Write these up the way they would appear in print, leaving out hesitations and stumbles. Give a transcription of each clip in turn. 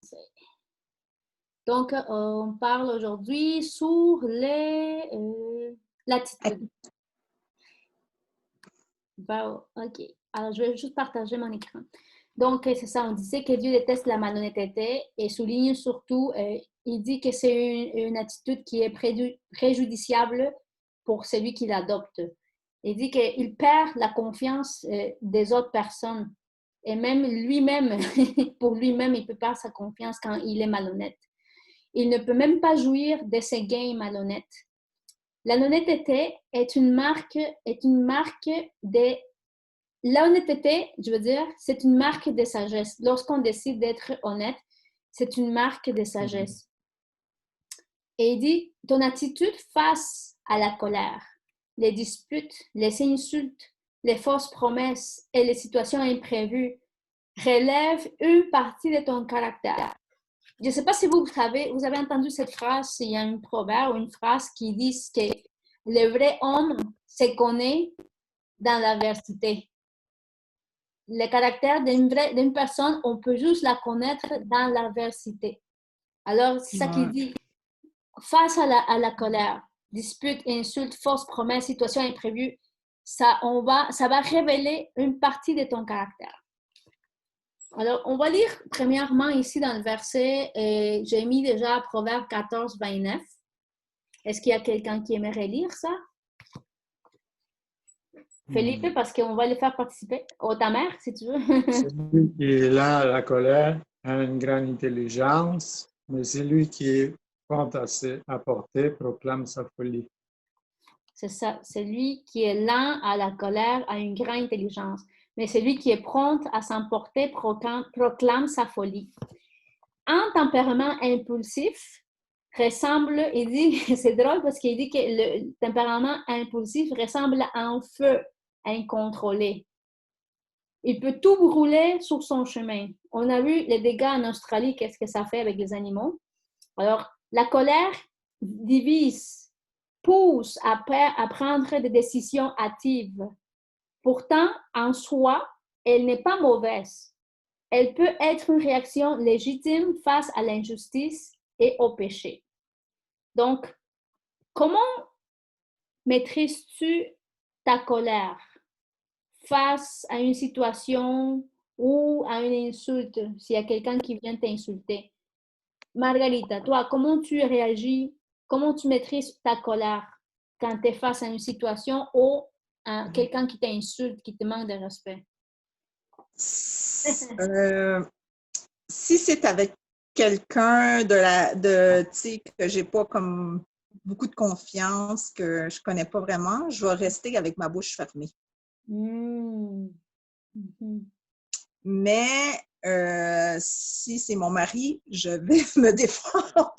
français. Donc, on parle aujourd'hui sur l'attitude. Bon, OK. Alors, je vais juste partager mon écran. Donc, c'est ça, on disait que Dieu déteste la malhonnêteté et souligne surtout, il dit que c'est une attitude qui est préjudiciable pour celui qui l'adopte. Il dit qu'il perd la confiance des autres personnes et même lui-même, pour lui-même, il peut perdre sa confiance quand il est malhonnête. Il ne peut même pas jouir de ses gains malhonnêtes. L'honnêteté est une marque de L'honnêteté, je veux dire, c'est une marque de sagesse. Lorsqu'on décide d'être honnête, c'est une marque de sagesse. Et il dit, ton attitude face à la colère, les disputes, les insultes, les fausses promesses et les situations imprévues relèvent une partie de ton caractère. Je ne sais pas si vous avez entendu cette phrase, il y a un proverbe ou une phrase qui dit que le vrai homme se connaît dans l'adversité. Le caractère d'une personne, on peut juste la connaître dans l'adversité. Alors, c'est ça qu'il dit. Face à la colère, dispute, insulte, fausses promesses, situations imprévues, ça va révéler une partie de ton caractère. Alors, on va lire premièrement ici dans le verset, j'ai mis déjà Proverbe 14, 29. Est-ce qu'il y a quelqu'un qui aimerait lire ça? Felipe, parce qu'on va le faire participer. Ou ta mère, si tu veux. Celui qui est là à la colère a une grande intelligence, mais celui qui est prompt à porter proclame sa folie. C'est ça. Celui qui est lent à la colère a une grande intelligence, mais celui qui est prompt à s'emporter proclame sa folie. Un tempérament impulsif ressemble, il dit, c'est drôle parce qu'il dit que le tempérament impulsif ressemble à un feu incontrôlé. Il peut tout brûler sur son chemin. On a vu les dégâts en Australie, qu'est-ce que ça fait avec les animaux. Alors, la colère divise, pousse à prendre des décisions hâtives. Pourtant, en soi, elle n'est pas mauvaise. Elle peut être une réaction légitime face à l'injustice et au péché. Donc, comment maîtrises-tu ta colère face à une situation ou à une insulte, s'il y a quelqu'un qui vient t'insulter? Margarita, toi, comment tu réagis, comment tu maîtrises ta colère quand tu es face à une situation ou à quelqu'un qui t'insulte, qui te manque de respect? Si c'est avec quelqu'un tu sais, que j'ai pas comme beaucoup de confiance, que je connais pas vraiment, je vais rester avec ma bouche fermée. Mais si c'est mon mari, je vais me défendre.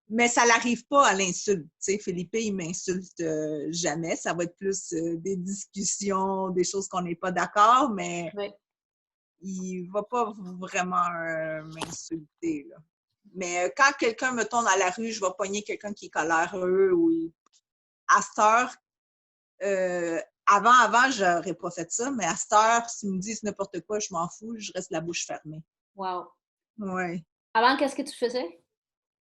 mais ça n'arrive pas à l'insulte. Tu sais, Felipe, il m'insulte jamais. Ça va être plus des discussions, des choses qu'on n'est pas d'accord, mais il ne va pas vraiment m'insulter, là. Mais quand quelqu'un me tourne à la rue, je vais pogner quelqu'un qui est coléreux ou à cette heure, avant, je n'aurais pas fait ça, mais à cette heure, s'ils me disent n'importe quoi, je m'en fous, je reste la bouche fermée. Wow. Oui. Avant, qu'est-ce que tu faisais?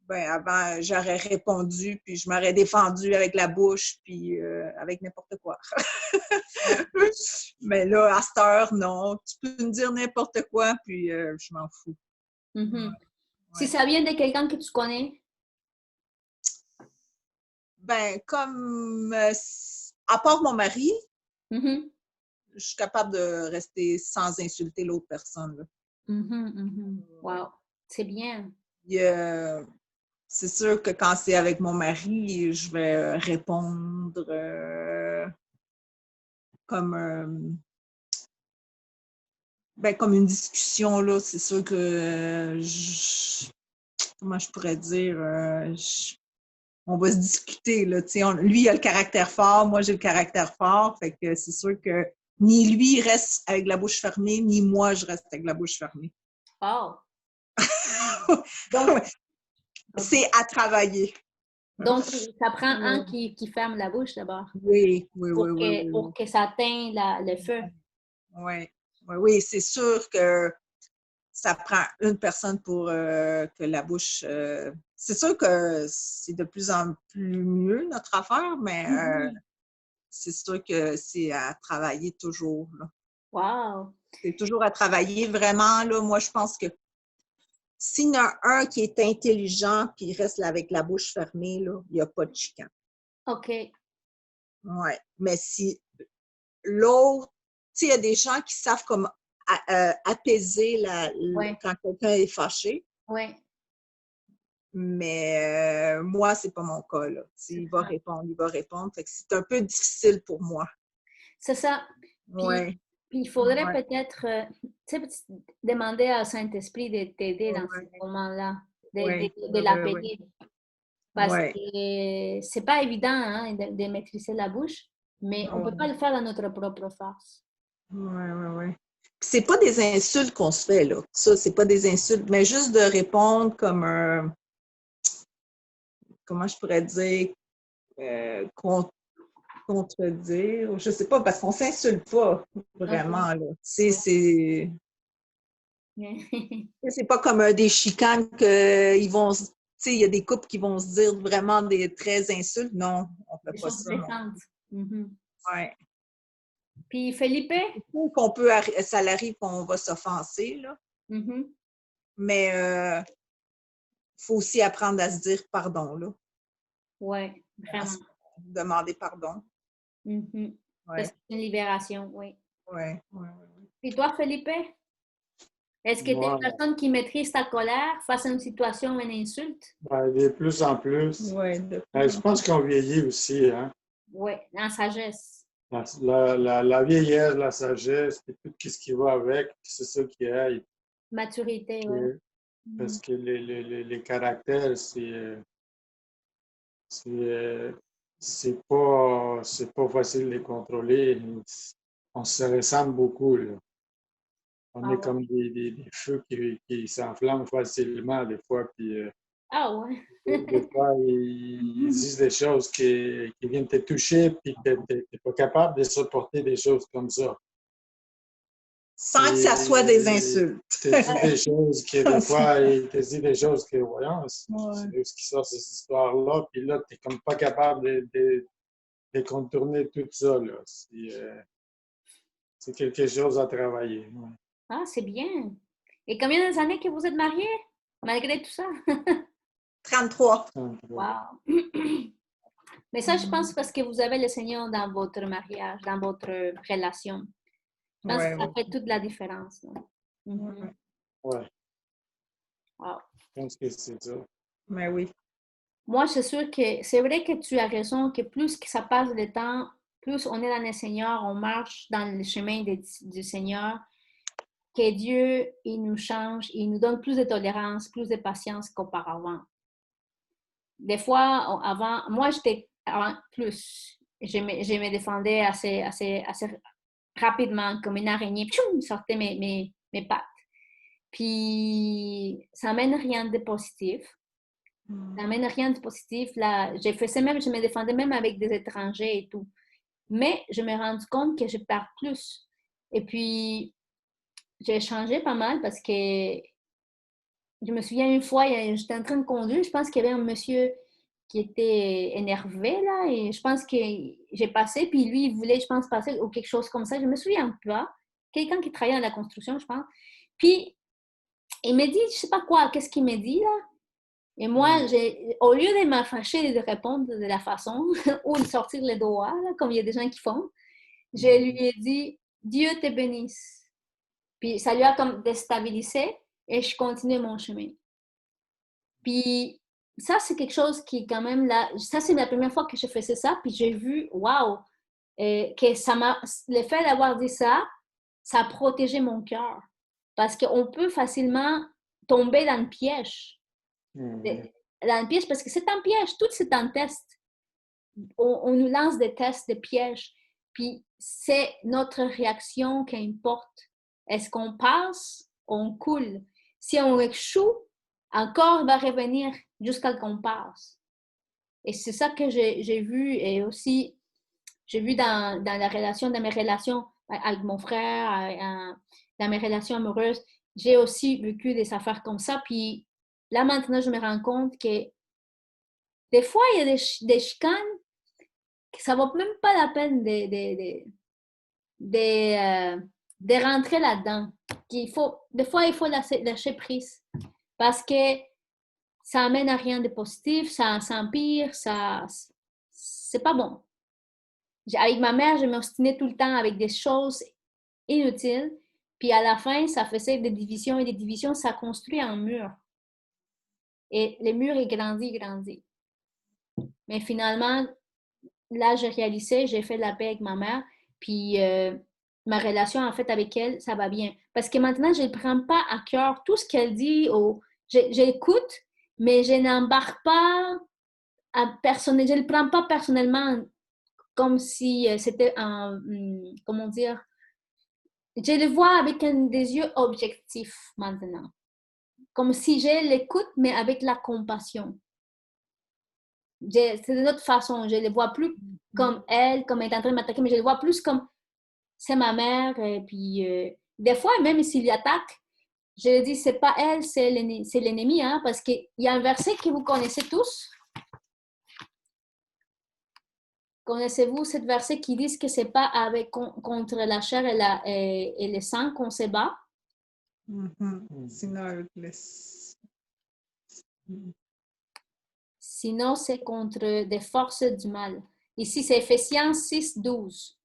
Ben, avant, j'aurais répondu, puis je m'aurais défendue avec la bouche, puis avec n'importe quoi. Mais là, à cette heure, non. Tu peux me dire n'importe quoi, puis je m'en fous. Ouais. Si ça vient de quelqu'un que tu connais? Ben, comme à part mon mari, je suis capable de rester sans insulter l'autre personne. Là. Wow, c'est bien. C'est sûr que quand c'est avec mon mari, je vais répondre comme une discussion, là. C'est sûr que comment je pourrais dire? On va se discuter, là. Lui, il a le caractère fort, moi, j'ai le caractère fort. Fait que c'est sûr que ni lui, il reste avec la bouche fermée, ni moi, je reste avec la bouche fermée. Oh! Donc, c'est à travailler. Donc, ça prend un qui ferme la bouche d'abord Oui, pour que ça atteigne le feu. Oui, c'est sûr que ça prend une personne pour que la bouche... c'est sûr que c'est de plus en plus mieux, notre affaire, mais c'est sûr que c'est à travailler toujours. Là. Wow! C'est toujours à travailler. Vraiment, là, moi, je pense que s'il y en a un qui est intelligent puis il reste là avec la bouche fermée, là, il n'y a pas de chicane. OK. Oui. Mais si l'autre, tu sais, il y a des gens qui savent comment apaiser quand quelqu'un est fâché. Oui. Mais moi, c'est pas mon cas, là. Il va répondre. Fait que c'est un peu difficile pour moi. C'est ça. Oui. Puis il faudrait peut-être demander au Saint-Esprit de t'aider dans ce moment-là, de l'apaider. Parce que c'est pas évident hein, de maîtriser la bouche, mais on peut pas le faire dans notre propre force. Oui. C'est pas des insultes qu'on se fait, là. Ça, c'est pas des insultes, mais juste de répondre comme un... Comment je pourrais dire? Contredire. Je sais pas, parce qu'on s'insulte pas, vraiment, là. C'est pas comme des chicanes qu'ils vont... Tu sais, il y a des couples qui vont se dire vraiment des très insultes. Non, on fait pas ça. Ouais. Puis Felipe? Ça l'arrive qu'on va s'offenser, là. Mm-hmm. Mais il faut aussi apprendre à se dire pardon, là. Oui, vraiment. Demander pardon. Mm-hmm. C'est une libération, oui. Oui. Et toi, Felipe? Est-ce que tu es une personne qui maîtrise ta colère face à une situation, une insulte? De plus en plus. Je pense qu'on vieillit aussi. Hein? Oui, en sagesse. La vieillesse, la sagesse, et tout ce qui va avec, c'est ça qui aide. Maturité, oui. Parce que les caractères, c'est pas facile de les contrôler. On se ressemble beaucoup. Là. On est comme des feux qui s'enflamment facilement des fois. Puis, des fois, ils disent des choses qui viennent te toucher, puis tu n'es pas capable de supporter des choses comme ça. Sans que ça soit des insultes. Tu te dis des choses que des fois, il te dit des choses que, voyons, c'est ce qui sort ces histoires-là, puis là, tu n'es comme pas capable de contourner tout ça. Là. C'est quelque chose à travailler. Ouais. Ah, c'est bien. Et combien d'années que vous êtes mariés, malgré tout ça? 33. Wow. Mais ça, je pense parce que vous avez le Seigneur dans votre mariage, dans votre relation. Je pense que ça fait toute la différence. Oui. Wow. Je pense que c'est ça. Mais oui. Moi, c'est sûr que c'est vrai que tu as raison, que plus que ça passe le temps, plus on est dans le Seigneur, on marche dans le chemin du Seigneur, que Dieu, il nous change, il nous donne plus de tolérance, plus de patience qu'auparavant. Des fois, avant, moi, j'étais plus. Je me défendais assez rapidement, comme une araignée, pfiou, sortait mes pattes. Puis, ça mène rien de positif. Ça mène rien de positif. Là, je me défendais même avec des étrangers et tout. Mais je me suis rendu compte que je perds plus. Et puis, j'ai changé pas mal parce que je me souviens une fois, j'étais en train de conduire, je pense qu'il y avait un monsieur qui était énervé, là, et je pense que j'ai passé, puis lui, il voulait, je pense, passer ou quelque chose comme ça, je me souviens pas. Quelqu'un qui travaillait dans la construction, je pense. Puis, il me dit, je sais pas quoi, qu'est-ce qu'il me dit, là? Et moi, au lieu de me fâcher et de répondre de la façon, ou de sortir les doigts, là, comme il y a des gens qui font, je lui ai dit, Dieu te bénisse. Puis, ça lui a comme déstabilisé, et je continue mon chemin. Puis ça, c'est quelque chose qui quand même là, ça c'est la première fois que je faisais ça, puis j'ai vu, waouh, que ça m'a, le fait d'avoir dit ça, ça a protégé mon cœur. Parce qu'on peut facilement tomber dans le piège. Dans le piège, parce que c'est un piège, tout c'est un test. On nous lance des tests, des pièges. Puis c'est notre réaction qui importe. Est-ce qu'on passe, on coule? Si on échoue, encore va revenir jusqu'à ce qu'on passe. Et c'est ça que j'ai vu, et aussi, j'ai vu dans la relation, dans mes relations avec mon frère, dans mes relations amoureuses, j'ai aussi vécu des affaires comme ça. Puis là, maintenant, je me rends compte que des fois, il y a des chicanes que ça ne vaut même pas la peine de rentrer là-dedans. Des fois, il faut lâcher prise parce que ça amène à rien de positif, ça empire, c'est pas bon. Avec ma mère, je m'ostinais tout le temps avec des choses inutiles. Puis à la fin, ça faisait des divisions et des divisions, ça construit un mur. Et le mur, il grandit. Mais finalement, là, j'ai réalisé, j'ai fait la paix avec ma mère, puis ma relation, en fait, avec elle, ça va bien. Parce que maintenant, je ne prends pas à cœur tout ce qu'elle dit, j'écoute, mais je n'embarque pas je ne le prends pas personnellement comme si c'était comment dire, je le vois avec des yeux objectifs maintenant. Comme si je l'écoute, mais avec la compassion. C'est de notre façon. Je ne le vois plus comme elle, comme elle est en train de m'attaquer, mais je le vois plus comme c'est ma mère. Et puis, des fois, même s'il y attaque, je dis, c'est pas elle, c'est l'ennemi, hein, parce qu'il y a un verset que vous connaissez tous. Connaissez-vous ce verset qui dit que c'est pas contre la chair et le sang qu'on se bat? Sinon, c'est contre des forces du mal. Ici, c'est Ephésiens 6, 12.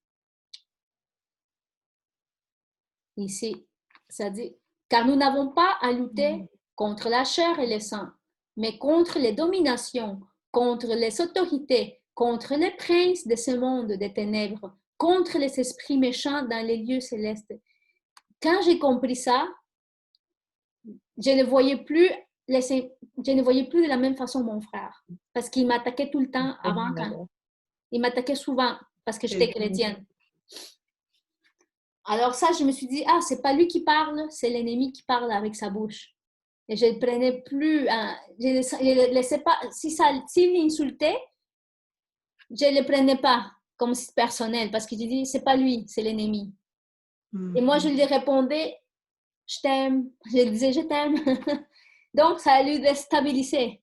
Ici, ça dit, car nous n'avons pas à lutter contre la chair et le sang, mais contre les dominations, contre les autorités, contre les princes de ce monde des ténèbres, contre les esprits méchants dans les lieux célestes. Quand j'ai compris ça, je ne voyais plus de la même façon mon frère, parce qu'il m'attaquait tout le temps avant. Il m'attaquait souvent parce que j'étais chrétienne. Alors ça, je me suis dit, c'est pas lui qui parle, c'est l'ennemi qui parle avec sa bouche. Et je ne le prenais plus, je ne laissais pas, s'il m'insultait, je ne le prenais pas comme si personnel, parce que je dis, c'est pas lui, c'est l'ennemi. Et moi, je lui répondais, je t'aime. Je lui disais, je t'aime. Donc, ça a lui déstabilisé.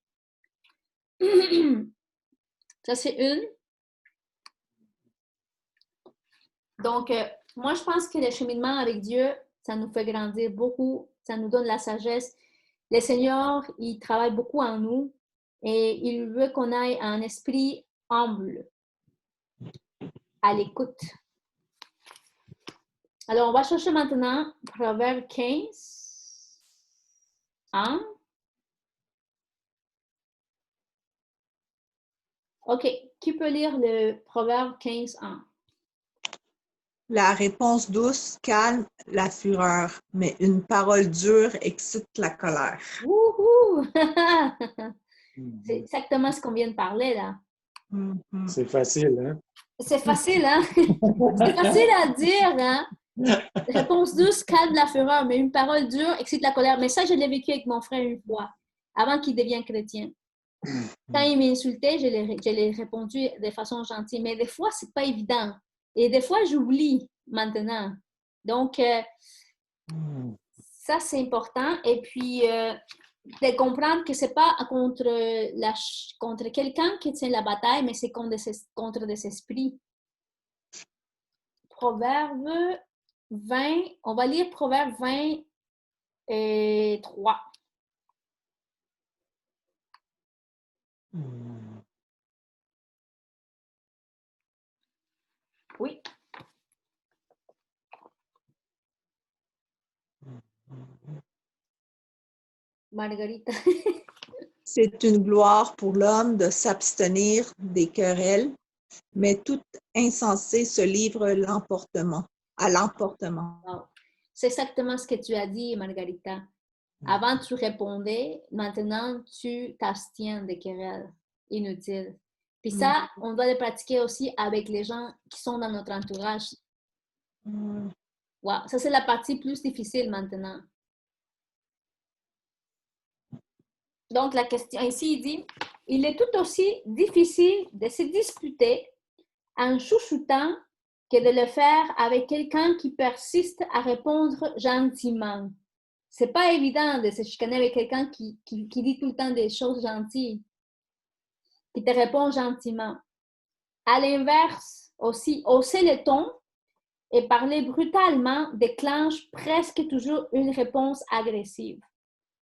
Ça, c'est une. Donc, moi, je pense que le cheminement avec Dieu, ça nous fait grandir beaucoup, ça nous donne la sagesse. Le Seigneur, il travaille beaucoup en nous et il veut qu'on ait un esprit humble, à l'écoute. Alors, on va chercher maintenant Proverbe 15, 1. OK, qui peut lire le Proverbe 15, 1? La réponse douce calme la fureur, mais une parole dure excite la colère. Wouhou! C'est exactement ce qu'on vient de parler, là. C'est facile, hein? C'est facile, hein? C'est facile à dire, hein? Réponse douce calme la fureur, mais une parole dure excite la colère. Mais ça, je l'ai vécu avec mon frère une fois, avant qu'il devienne chrétien. Quand il m'insultait, je l'ai répondu de façon gentille. Mais des fois, c'est pas évident. Et des fois, j'oublie maintenant. Donc, ça, c'est important. Et puis, de comprendre que c'est pas contre quelqu'un qui tient la bataille, mais c'est contre des esprits. Proverbe 20, on va lire Proverbe 20 et 3. Oui. Margarita. C'est une gloire pour l'homme de s'abstenir des querelles, mais tout insensé se livre à l'emportement. Wow. C'est exactement ce que tu as dit, Margarita. Avant, tu répondais, maintenant, tu t'abstiens des querelles inutiles. Puis ça, on doit le pratiquer aussi avec les gens qui sont dans notre entourage. Wow. Ça, c'est la partie plus difficile maintenant. Donc, la question ici, il dit, il est tout aussi difficile de se disputer en chouchoutant que de le faire avec quelqu'un qui persiste à répondre gentiment. C'est pas évident de se chicaner avec quelqu'un qui dit tout le temps des choses gentilles, qui te répond gentiment. À l'inverse, aussi, hausser le ton et parler brutalement déclenche presque toujours une réponse agressive.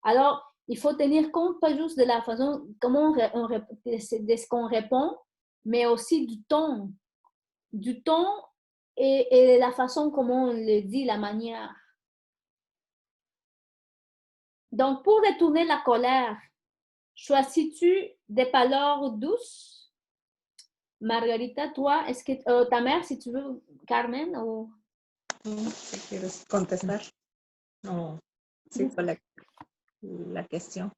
Alors, il faut tenir compte pas juste de la façon comment de ce qu'on répond, mais aussi du ton et la façon comment on le dit, la manière. Donc, pour détourner la colère, choisis-tu des paroles douces? Margarita, toi, est-ce que ta mère, si tu veux, Carmen, ou... Si quieres contestar. No, c'est pas la question.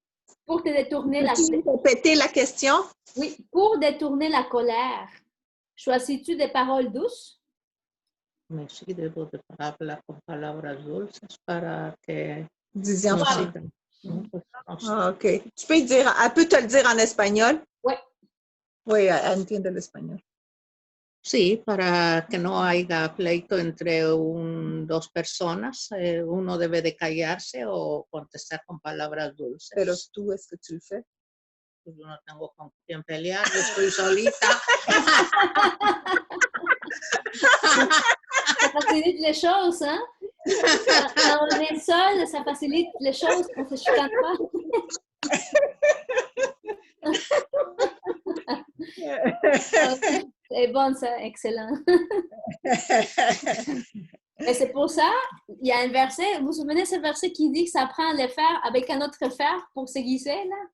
Pour te détourner la... Répéter la question? Oui, pour détourner la colère, choisis-tu des paroles douces? Me sí debo de hablar con palabras dulces para que Disons no en français. sigan. No, pues, no sé. Ah, OK. Tu peux dire, elle peut te le dire en espagnol? Oui. Oui, elle entiende l'espagnol. Sí, para que no haya pleito entre dos personas, uno debe de callarse o contestar con palabras dulces. Pero tú, est-ce que tu le fais? Pues yo no tengo con quién pelear, yo estoy solita. Ça facilite les choses, hein? Quand on est seul, ça facilite les choses, on ne se chicane pas. C'est bon, ça, excellent. Et c'est pour ça, il y a un verset, vous vous souvenez de ce verset qui dit que ça prend le fer avec un autre fer pour se glisser, là?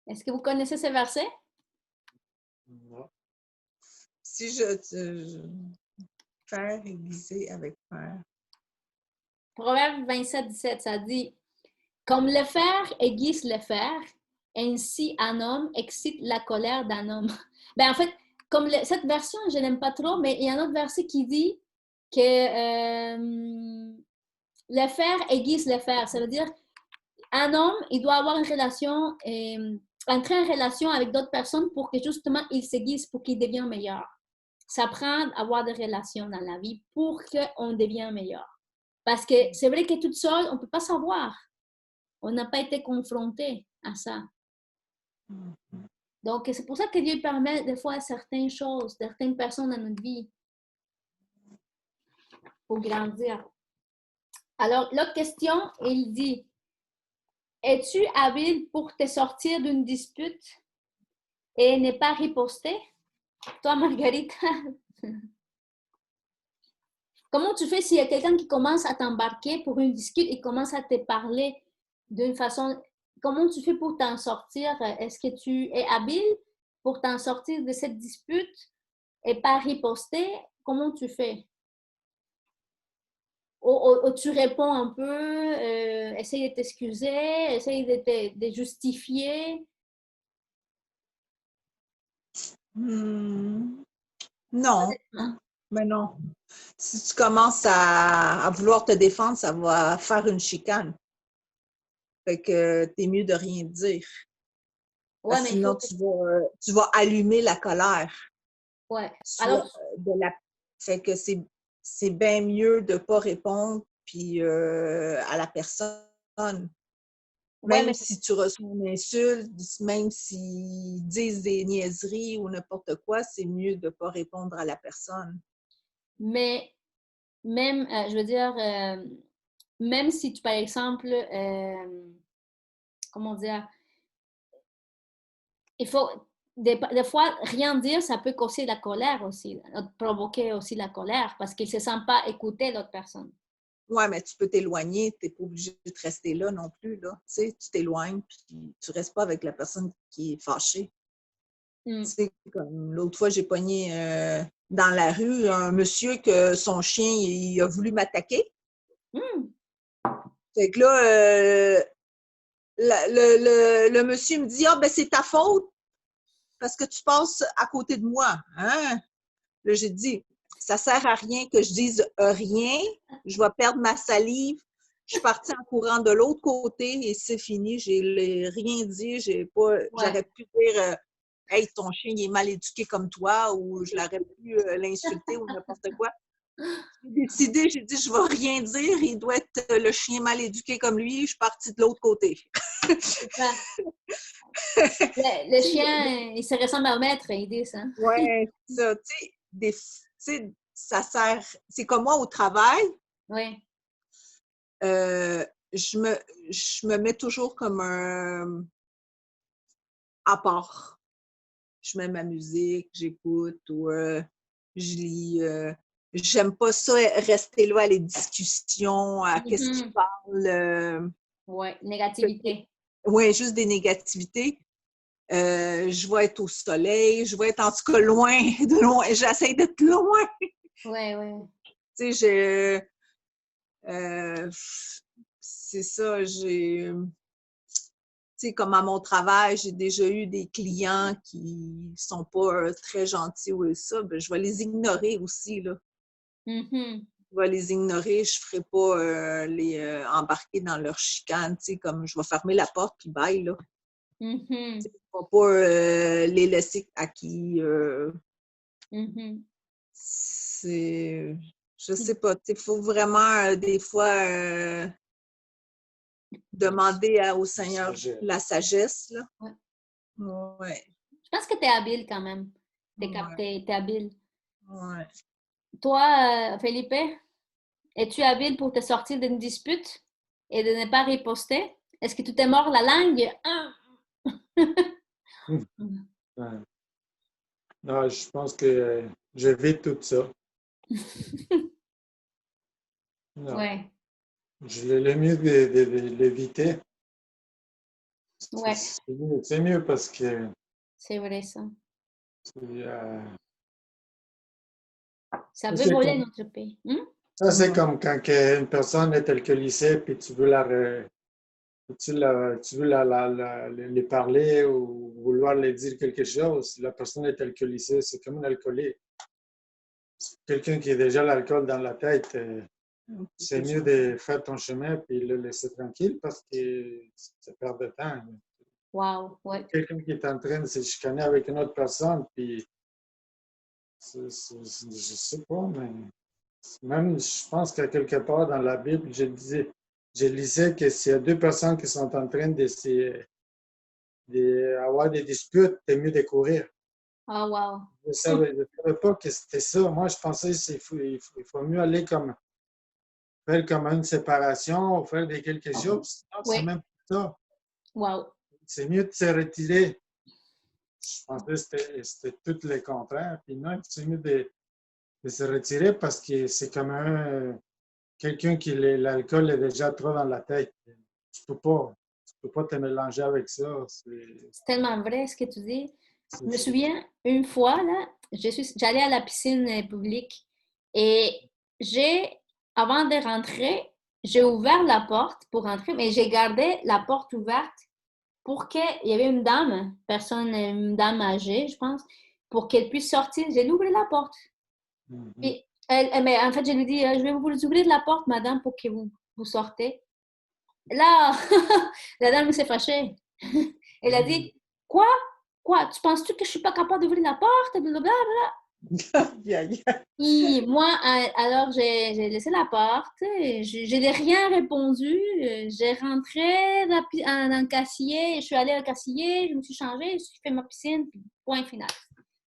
Est-ce que vous connaissez ce verset? Non. Si je fer aiguisé avec fer. Proverbe 27, 17, ça dit « Comme le fer aiguise le fer, ainsi un homme excite la colère d'un homme. » Ben, en fait, comme cette version, je n'aime pas trop, mais il y a un autre verset qui dit que le fer aiguise le fer. Ça veut dire un homme, il doit avoir une relation, entrer en relation avec d'autres personnes pour que justement il s'aiguise, pour qu'il devienne meilleur. Ça prend avoir des relations dans la vie pour qu'on devienne meilleur. Parce que c'est vrai que toute seule, on ne peut pas savoir. On n'a pas été confronté à ça. Donc, c'est pour ça que Dieu permet des fois certaines choses, certaines personnes dans notre vie pour grandir. Alors, l'autre question, il dit, es-tu habile pour te sortir d'une dispute et ne pas riposter? Toi, Margarita, comment tu fais s'il y a quelqu'un qui commence à t'embarquer pour une dispute et commence à te parler d'une façon... Comment tu fais pour t'en sortir? Est-ce que tu es habile pour t'en sortir de cette dispute et pas riposter? Comment tu fais? Ou tu réponds un peu, essaye de t'excuser, essaye de justifier? Non, mais non. Si tu commences à vouloir te défendre, ça va faire une chicane. Fait que t'es mieux de rien dire. Ouais, mais sinon, tu vas allumer la colère. Ouais. Alors, fait que c'est bien mieux de ne pas répondre puis, à la personne. Même si tu reçois une insulte, même s'ils disent des niaiseries ou n'importe quoi, c'est mieux de ne pas répondre à la personne. Mais même, je veux dire, même si tu, par exemple, comment dire, il faut, des fois, rien dire, ça peut causer la colère aussi, provoquer aussi la colère parce qu'il ne se sent pas écouter l'autre personne. Oui, mais tu peux t'éloigner, tu n'es pas obligé de rester là non plus. Là. Tu sais, tu t'éloignes puis tu ne restes pas avec la personne qui est fâchée. Tu sais, comme l'autre fois, j'ai pogné dans la rue un monsieur que son chien il a voulu m'attaquer. Fait que là, le monsieur me dit « Ah, ben c'est ta faute parce que tu passes à côté de moi. » Hein? Là, j'ai dit « ça sert à rien que je dise rien. Je vais perdre ma salive. Je suis partie en courant de l'autre côté et c'est fini. J'ai rien dit. J'aurais pu dire hey, ton chien il est mal éduqué comme toi ou je l'aurais pu l'insulter ou n'importe quoi. J'ai décidé, j'ai dit je vais rien dire. Il doit être le chien mal éduqué comme lui. Je suis partie de l'autre côté. Le chien, il se ressemble à un maître, ils disent. Hein? Ouais, ça, tu sais, ça sert. C'est comme moi au travail. Oui. Je me mets toujours comme un à part. Je mets ma musique, j'écoute ou je lis. J'aime pas ça, rester là à les discussions, à qu'est-ce qu'ils parlent. Oui, négativité. Oui, juste des négativités. Je vais être au soleil, je vais être en tout cas loin, de loin. J'essaie d'être loin. Oui, oui. Tu sais, c'est ça, tu sais, comme à mon travail, j'ai déjà eu des clients qui sont pas très gentils ou ça, ben, je vais les ignorer aussi, là. Je vais les ignorer, je ferai pas les embarquer dans leur chicane, tu sais, comme je vais fermer la porte puis bye, là. Je ne vais pas les laisser acquis. Je sais pas, il faut vraiment des fois demander au Seigneur la sagesse, là. Ouais. Je pense que tu es habile quand même. Tu es habile. Ouais. Toi, Felipe, es-tu habile pour te sortir d'une dispute et de ne pas riposter? Est-ce que tu t'es mort la langue? Ouais. Non, je pense que je vis tout ça. Non. Ouais. Le mieux de l'éviter. Ouais. C'est mieux parce que C'est vrai, ça. Ça ça, veut voler notre pays. ça, c'est comme quand une personne est alcoolisée puis tu veux lui parler ou vouloir lui dire quelque chose. Si la personne est alcoolisée, c'est comme un alcoolique. Quelqu'un qui a déjà l'alcool dans la tête, c'est mieux de faire ton chemin puis le laisser tranquille parce que ça perd de temps. Wow, ouais. Quelqu'un qui est en train de se chicaner avec une autre personne, puis je sais pas, mais même je pense qu'à quelque part dans la Bible, je lisais que s'il y a deux personnes qui sont en train d'avoir des disputes, c'est mieux de courir. Ah, wow. Je savais pas que c'était ça. Moi, je pensais qu'il faut mieux aller faire comme une séparation ou faire quelque chose. Sinon, c'est même pas ça. Wow. C'est mieux de se retirer. Je pensais que c'était tout le contraire. Puis non, c'est mieux de se retirer parce que c'est comme quelqu'un qui l'alcool est déjà trop dans la tête. Tu peux pas te mélanger avec ça. C'est tellement vrai ce que tu dis. Je me souviens, une fois, là, j'allais à la piscine publique et avant de rentrer, j'ai ouvert la porte pour rentrer, mais j'ai gardé la porte ouverte pour qu'il y avait une dame âgée, je pense, pour qu'elle puisse sortir. J'ai ouvert la porte. Et mais en fait, je lui dis, je vais vous ouvrir la porte, madame, pour que vous sortez. Là, la dame s'est fâchée. Elle a dit, quoi? Quoi? Tu penses-tu que je ne suis pas capable d'ouvrir la porte? Blablabla. Et moi, alors, j'ai laissé la porte. Je n'ai rien répondu. J'ai rentré dans le casier. Je suis allée au casier. Je me suis changée. Je suis fait ma piscine. Point final.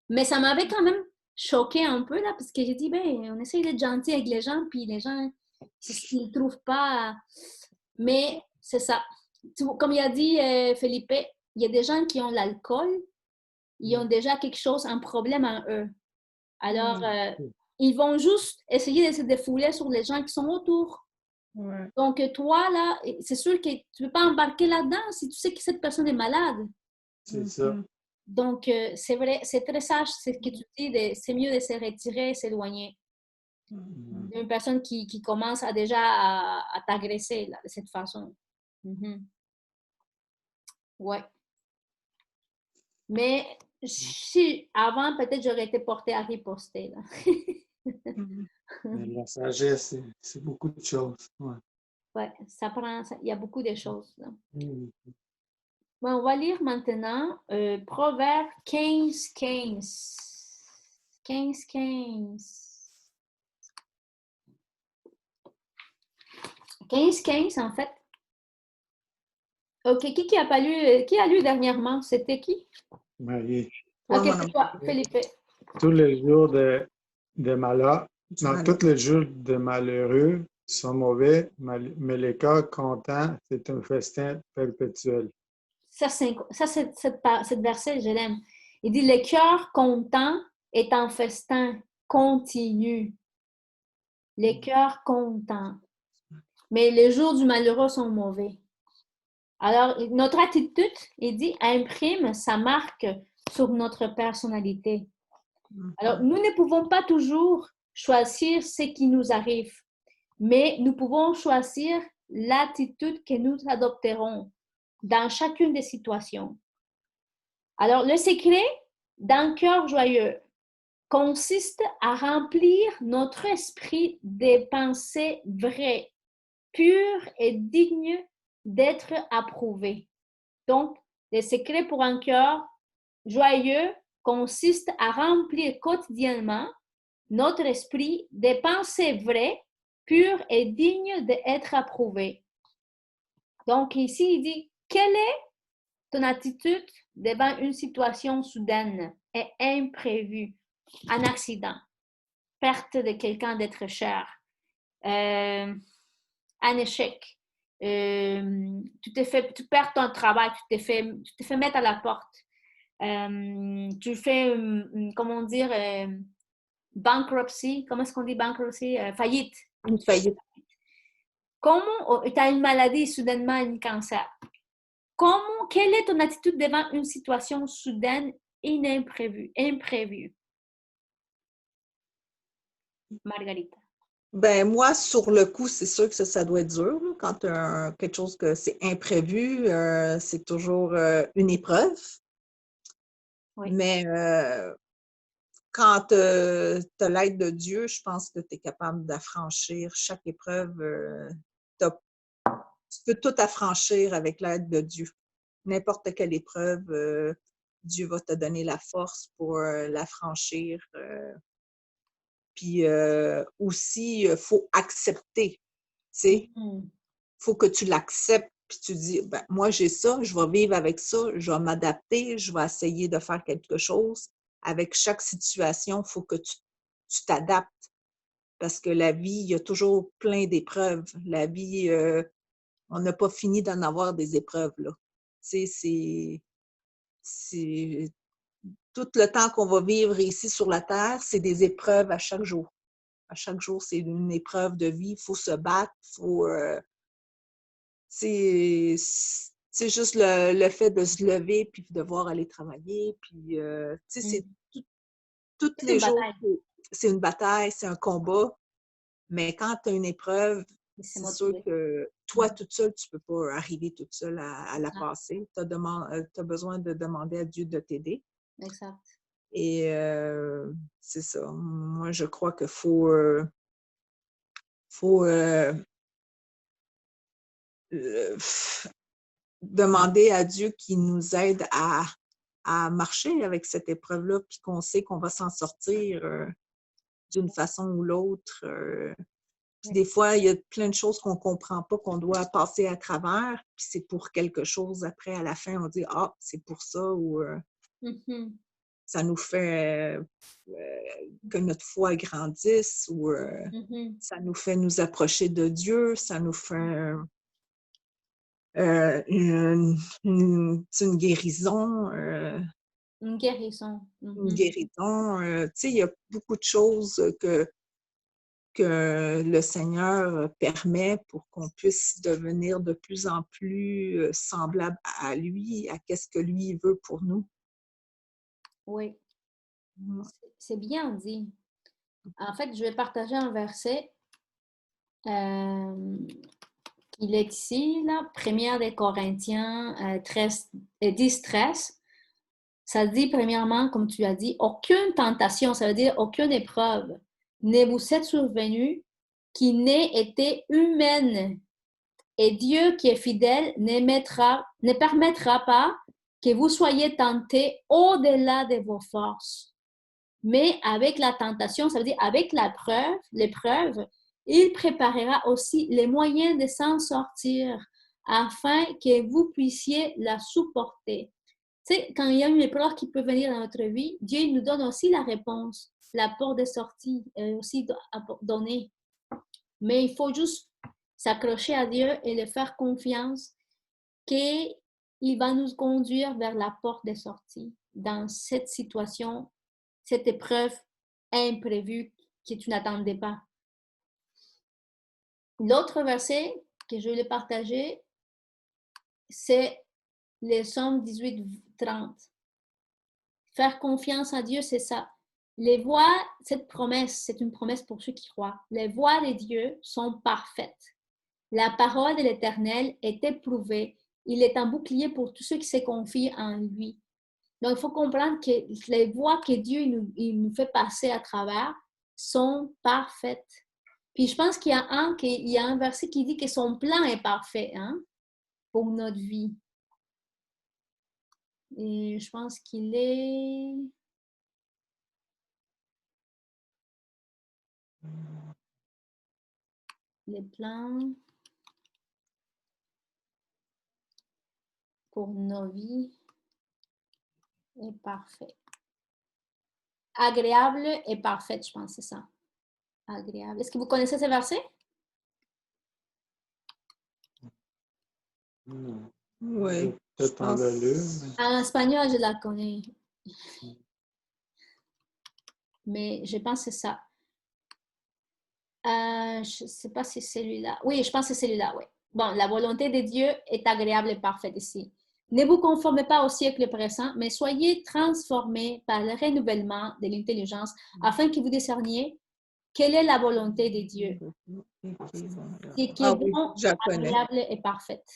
Mais ça m'avait quand même choquée un peu, là, parce que j'ai dit, ben, on essaye d'être gentil avec les gens, puis les gens, ils ne trouvent pas. Mais c'est ça. Comme il a dit Felipe, il y a des gens qui ont l'alcool, ils ont déjà quelque chose, un problème en eux. Alors, ils vont juste essayer de se défouler sur les gens qui sont autour. Ouais. Donc, toi, là, c'est sûr que tu ne peux pas embarquer là-dedans si tu sais que cette personne est malade. C'est ça. Donc, c'est vrai, c'est très sage ce que tu dis, c'est mieux de se retirer, s'éloigner. Une personne qui commence déjà à t'agresser là, de cette façon. Ouais. Mais si avant, peut-être j'aurais été portée à riposter. Là. Mais la sagesse, c'est beaucoup de choses. Ouais. Ouais, il y a beaucoup de choses. Là. Mhm. Bon, on va lire maintenant Proverbe 15, 15. 15, 15. 15, 15, en fait. OK, qui a pas lu, qui a lu dernièrement? C'était qui? Marie, Toi, OK, mon c'est oncle. toi, Philippe. tous les jours de malheur, non, Malheur. tous les jours de malheureux sont mauvais, mais les cœurs contents, c'est un festin perpétuel. Ça, cette verset, je l'aime. Il dit, le cœur content est un festin continu. Les cœurs contents. Mais les jours du malheureux sont mauvais. Alors, notre attitude, il dit, imprime sa marque sur notre personnalité. Alors, nous ne pouvons pas toujours choisir ce qui nous arrive, mais nous pouvons choisir l'attitude que nous adopterons dans chacune des situations. Alors, le secret d'un cœur joyeux consiste à remplir notre esprit des pensées vraies, pures et dignes d'être approuvées. Donc, le secret pour un cœur joyeux consiste à remplir quotidiennement notre esprit des pensées vraies, pures et dignes d'être approuvées. Donc, ici, il dit, quelle est ton attitude devant une situation soudaine et imprévue, un accident, perte de quelqu'un d'être cher, un échec, tu perds ton travail, tu te fais mettre à la porte, tu fais, comment dire, bankruptcy, comment est-ce qu'on dit bankruptcy? Faillite. Une faillite. Comment, tu as une maladie, soudainement un cancer. Quelle est ton attitude devant une situation soudaine et imprévue? Margarita. Ben moi, sur le coup, c'est sûr que ça doit être dur. Là, quand quelque chose que c'est imprévu, c'est toujours une épreuve. Oui. Mais quand tu as l'aide de Dieu, je pense que tu es capable d'affranchir chaque épreuve. Tu peux tout affranchir avec l'aide de Dieu. N'importe quelle épreuve, Dieu va te donner la force pour l'affranchir. Puis aussi, il faut accepter. Tu sais, faut que tu l'acceptes. Puis tu dis, ben, moi, j'ai ça, je vais vivre avec ça, je vais m'adapter, je vais essayer de faire quelque chose. Avec chaque situation, il faut que tu t'adaptes. Parce que la vie, il y a toujours plein d'épreuves. La vie, on n'a pas fini d'en avoir des épreuves, là. Tu sais, c'est tout le temps qu'on va vivre ici sur la Terre, c'est des épreuves à chaque jour. À chaque jour, c'est une épreuve de vie. Il faut se battre, c'est juste le fait de se lever puis de devoir aller travailler. Puis, c'est tous les jours, c'est une bataille, c'est un combat. Mais quand tu as une épreuve, c'est sûr que toi, toute seule, tu ne peux pas arriver toute seule à la passer. Tu as besoin de demander à Dieu de t'aider. Exact. Et c'est ça. Moi, je crois qu'il faut demander à Dieu qu'il nous aide à marcher avec cette épreuve-là, puis qu'on sait qu'on va s'en sortir d'une façon ou l'autre. Puis des fois, il y a plein de choses qu'on ne comprend pas, qu'on doit passer à travers, puis c'est pour quelque chose. Après, à la fin, on dit « Ah, c'est pour ça » ou ça nous fait que notre foi grandisse ou ça nous fait nous approcher de Dieu, ça nous fait une guérison. Une guérison. Une guérison. Tu sais, il y a beaucoup de choses que le Seigneur permet pour qu'on puisse devenir de plus en plus semblable à lui, à qu'est-ce que lui veut pour nous. Oui, c'est bien dit. En fait, je vais partager un verset il est ici, là, 1 des Corinthiens 10, 13. Ça dit, premièrement, comme tu as dit, aucune tentation, ça veut dire aucune épreuve ne vous êtes survenu qui n'ait été humaine. Et Dieu qui est fidèle ne permettra pas que vous soyez tentés au-delà de vos forces. Mais avec la tentation, ça veut dire avec l'épreuve, il préparera aussi les moyens de s'en sortir afin que vous puissiez la supporter. Tu sais, quand il y a une épreuve qui peut venir dans notre vie, Dieu nous donne aussi la réponse, la porte de sortie aussi donnée. Mais il faut juste s'accrocher à Dieu et lui faire confiance qu'il va nous conduire vers la porte de sortie dans cette situation, cette épreuve imprévue que tu n'attendais pas. L'autre verset que je voulais partager, c'est le Psaume 18-30. Faire confiance à Dieu, c'est ça. Les voies, cette promesse, c'est une promesse pour ceux qui croient. Les voies de Dieu sont parfaites. La parole de l'Éternel est éprouvée. Il est un bouclier pour tous ceux qui se confient en lui. Donc, il faut comprendre que les voies que Dieu il nous fait passer à travers sont parfaites. Puis, je pense qu'il y a un verset qui dit que son plan est parfait pour notre vie. Et je pense qu'il est... Les plans pour nos vies est parfait. Agréable et parfaite, je pense, c'est ça. Agréable. Est-ce que vous connaissez ce verset? Non. Oui. Peut-être en le lire. En espagnol, je la connais. Mais je pense que c'est ça. Je ne sais pas si c'est celui-là. Oui, je pense que c'est celui-là, oui. Bon, la volonté de Dieu est agréable et parfaite ici. Ne vous conformez pas au siècle présent, mais soyez transformés par le renouvellement de l'intelligence afin que vous discerniez quelle est la volonté de Dieu. Qui est bon, agréable et parfaite.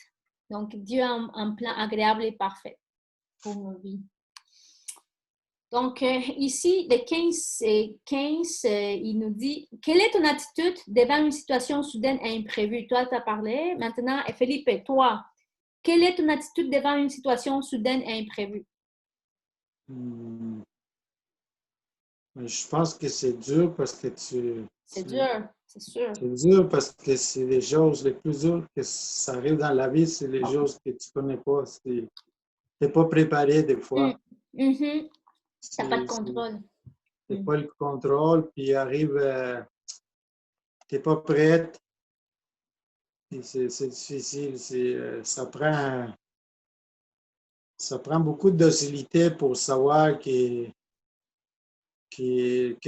Donc, Dieu a un plan agréable et parfait pour nos vies. Donc, ici, le 15, il nous dit « Quelle est ton attitude devant une situation soudaine et imprévue? » Toi, tu as parlé. Maintenant, Philippe, toi, quelle est ton attitude devant une situation soudaine et imprévue? Je pense que c'est dur parce que C'est dur, c'est sûr. C'est dur parce que c'est les choses les plus dures que ça arrive dans la vie, c'est les choses que tu ne connais pas. Tu n'es pas préparé des fois. Tu n'as pas de contrôle. Tu n'as pas le contrôle, puis arrive, tu n'es pas prête. C'est difficile. Ça prend beaucoup de docilité pour savoir que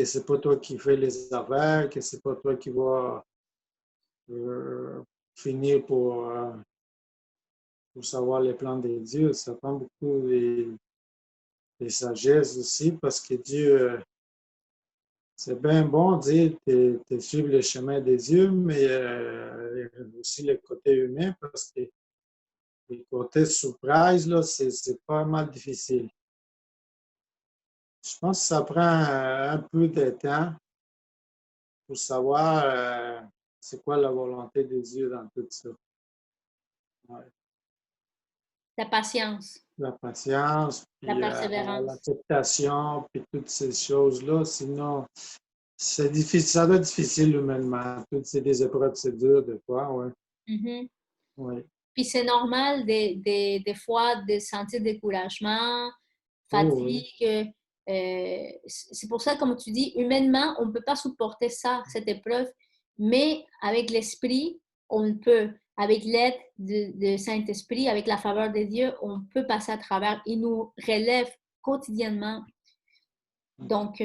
c'est pas toi qui fais les affaires, que c'est pas toi qui vas finir pour savoir les plans de Dieu. Ça prend beaucoup de sagesse aussi parce que Dieu, c'est bien bon de dire de suivre le chemin de Dieu, mais aussi le côté humain parce que le côté surprise, là, c'est pas mal difficile. Je pense que ça prend un peu de temps pour savoir c'est quoi la volonté de Dieu dans tout ça. Ouais. La patience. La patience, puis la persévérance. l'acceptation, puis toutes ces choses-là. Sinon, c'est difficile, ça doit être difficile humainement. Toutes des épreuves, c'est dur des fois, oui. Ouais. Puis c'est normal des fois de sentir découragement, fatigue. C'est pour ça, comme tu dis, humainement, on ne peut pas supporter ça, cette épreuve, mais avec l'esprit, on peut. Avec l'aide du Saint-Esprit, avec la faveur de Dieu, on peut passer à travers. Il nous relève quotidiennement. Donc,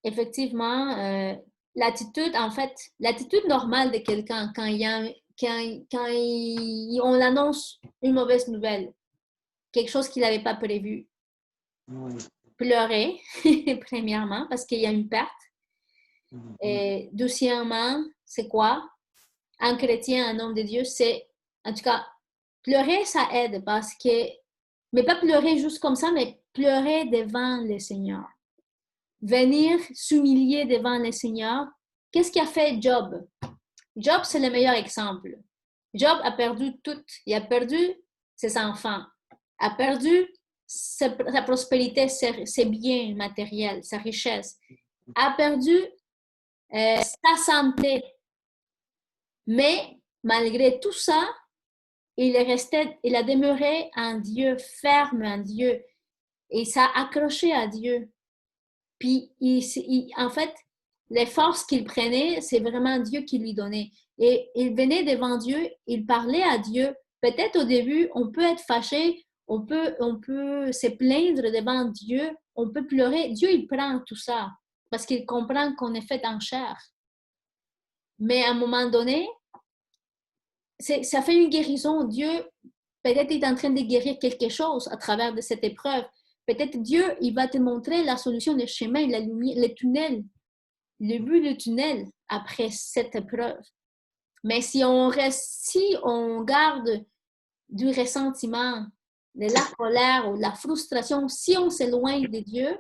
effectivement, l'attitude normale de quelqu'un quand on annonce une mauvaise nouvelle, quelque chose qu'il n'avait pas prévu. Pleurer, premièrement, parce qu'il y a une perte. Et deuxièmement, c'est quoi? Un chrétien, un homme de Dieu, c'est, en tout cas, pleurer, ça aide parce que, mais pas pleurer juste comme ça, mais pleurer devant le Seigneur. venir s'humilier devant le Seigneur. Qu'est-ce qu'a fait Job? Job, c'est le meilleur exemple. Job a perdu tout. Il a perdu ses enfants, a perdu sa prospérité, ses biens matériels, sa richesse, a perdu sa santé. Mais malgré tout ça, il a demeuré en Dieu, ferme en Dieu, et il s'est accroché à Dieu. Puis, en fait, les forces qu'il prenait, c'est vraiment Dieu qui lui donnait. Et il venait devant Dieu, il parlait à Dieu. Peut-être au début, on peut être fâché, on peut se plaindre devant Dieu, on peut pleurer. Dieu, il prend tout ça parce qu'il comprend qu'on est fait en chair. Mais à un moment donné, ça fait une guérison. Dieu, peut-être, est en train de guérir quelque chose à travers de cette épreuve. Peut-être Dieu, il va te montrer la solution, le chemin, la lumière, le tunnel, le but du tunnel après cette épreuve. Mais si on garde du ressentiment, de la colère ou de la frustration, si on s'éloigne de Dieu,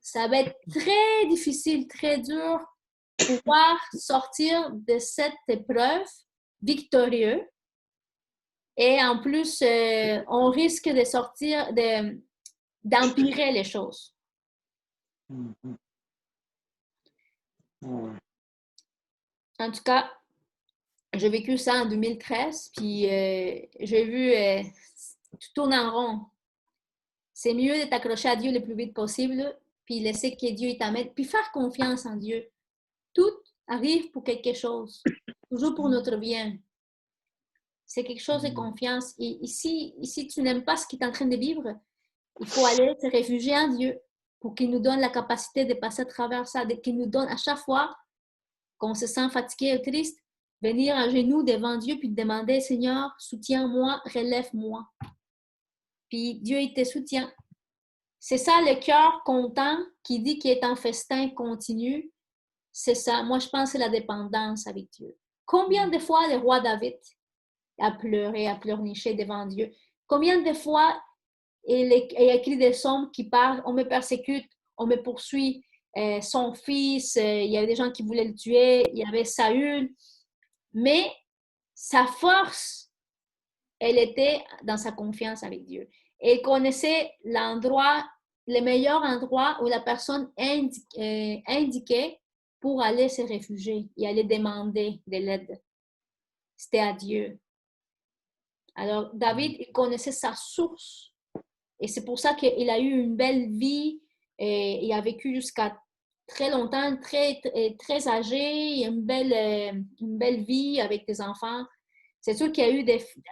ça va être très difficile, très dur de pouvoir sortir de cette épreuve victorieux. Et en plus, on risque de sortir, d'empirer les choses. Mhm. Ouais. En tout cas, j'ai vécu ça en 2013, puis j'ai vu tu tournes en rond. C'est mieux de t'accrocher à Dieu le plus vite possible, puis laisser que Dieu t'amène, puis faire confiance en Dieu. Tout arrive pour quelque chose, toujours pour notre bien. C'est quelque chose de confiance. Et ici, tu n'aimes pas ce qui est en train de vivre, il faut aller se réfugier en Dieu pour qu'il nous donne la capacité de passer à travers ça, qu'il nous donne à chaque fois qu'on se sent fatigué ou triste, venir à genoux devant Dieu puis demander, Seigneur, soutiens-moi, relève-moi. Puis Dieu, il te soutient. C'est ça le cœur content qui dit qu'il est en festin continu. C'est ça. Moi, je pense que c'est la dépendance avec Dieu. Combien de fois le roi David a pleuré, a pleurniché devant Dieu? Combien de fois il a écrit des psaumes qui parlent, on me persécute, on me poursuit, son fils, il y avait des gens qui voulaient le tuer, il y avait Saül, mais sa force, elle était dans sa confiance avec Dieu. Et il connaissait l'endroit, le meilleur endroit où la personne indiquait pour aller se réfugier et aller demander de l'aide. C'était à Dieu. Alors, David, il connaissait sa source. Et c'est pour ça qu'il a eu une belle vie et il a vécu jusqu'à très longtemps, très, très âgé, une belle vie avec des enfants. C'est sûr qu'il a eu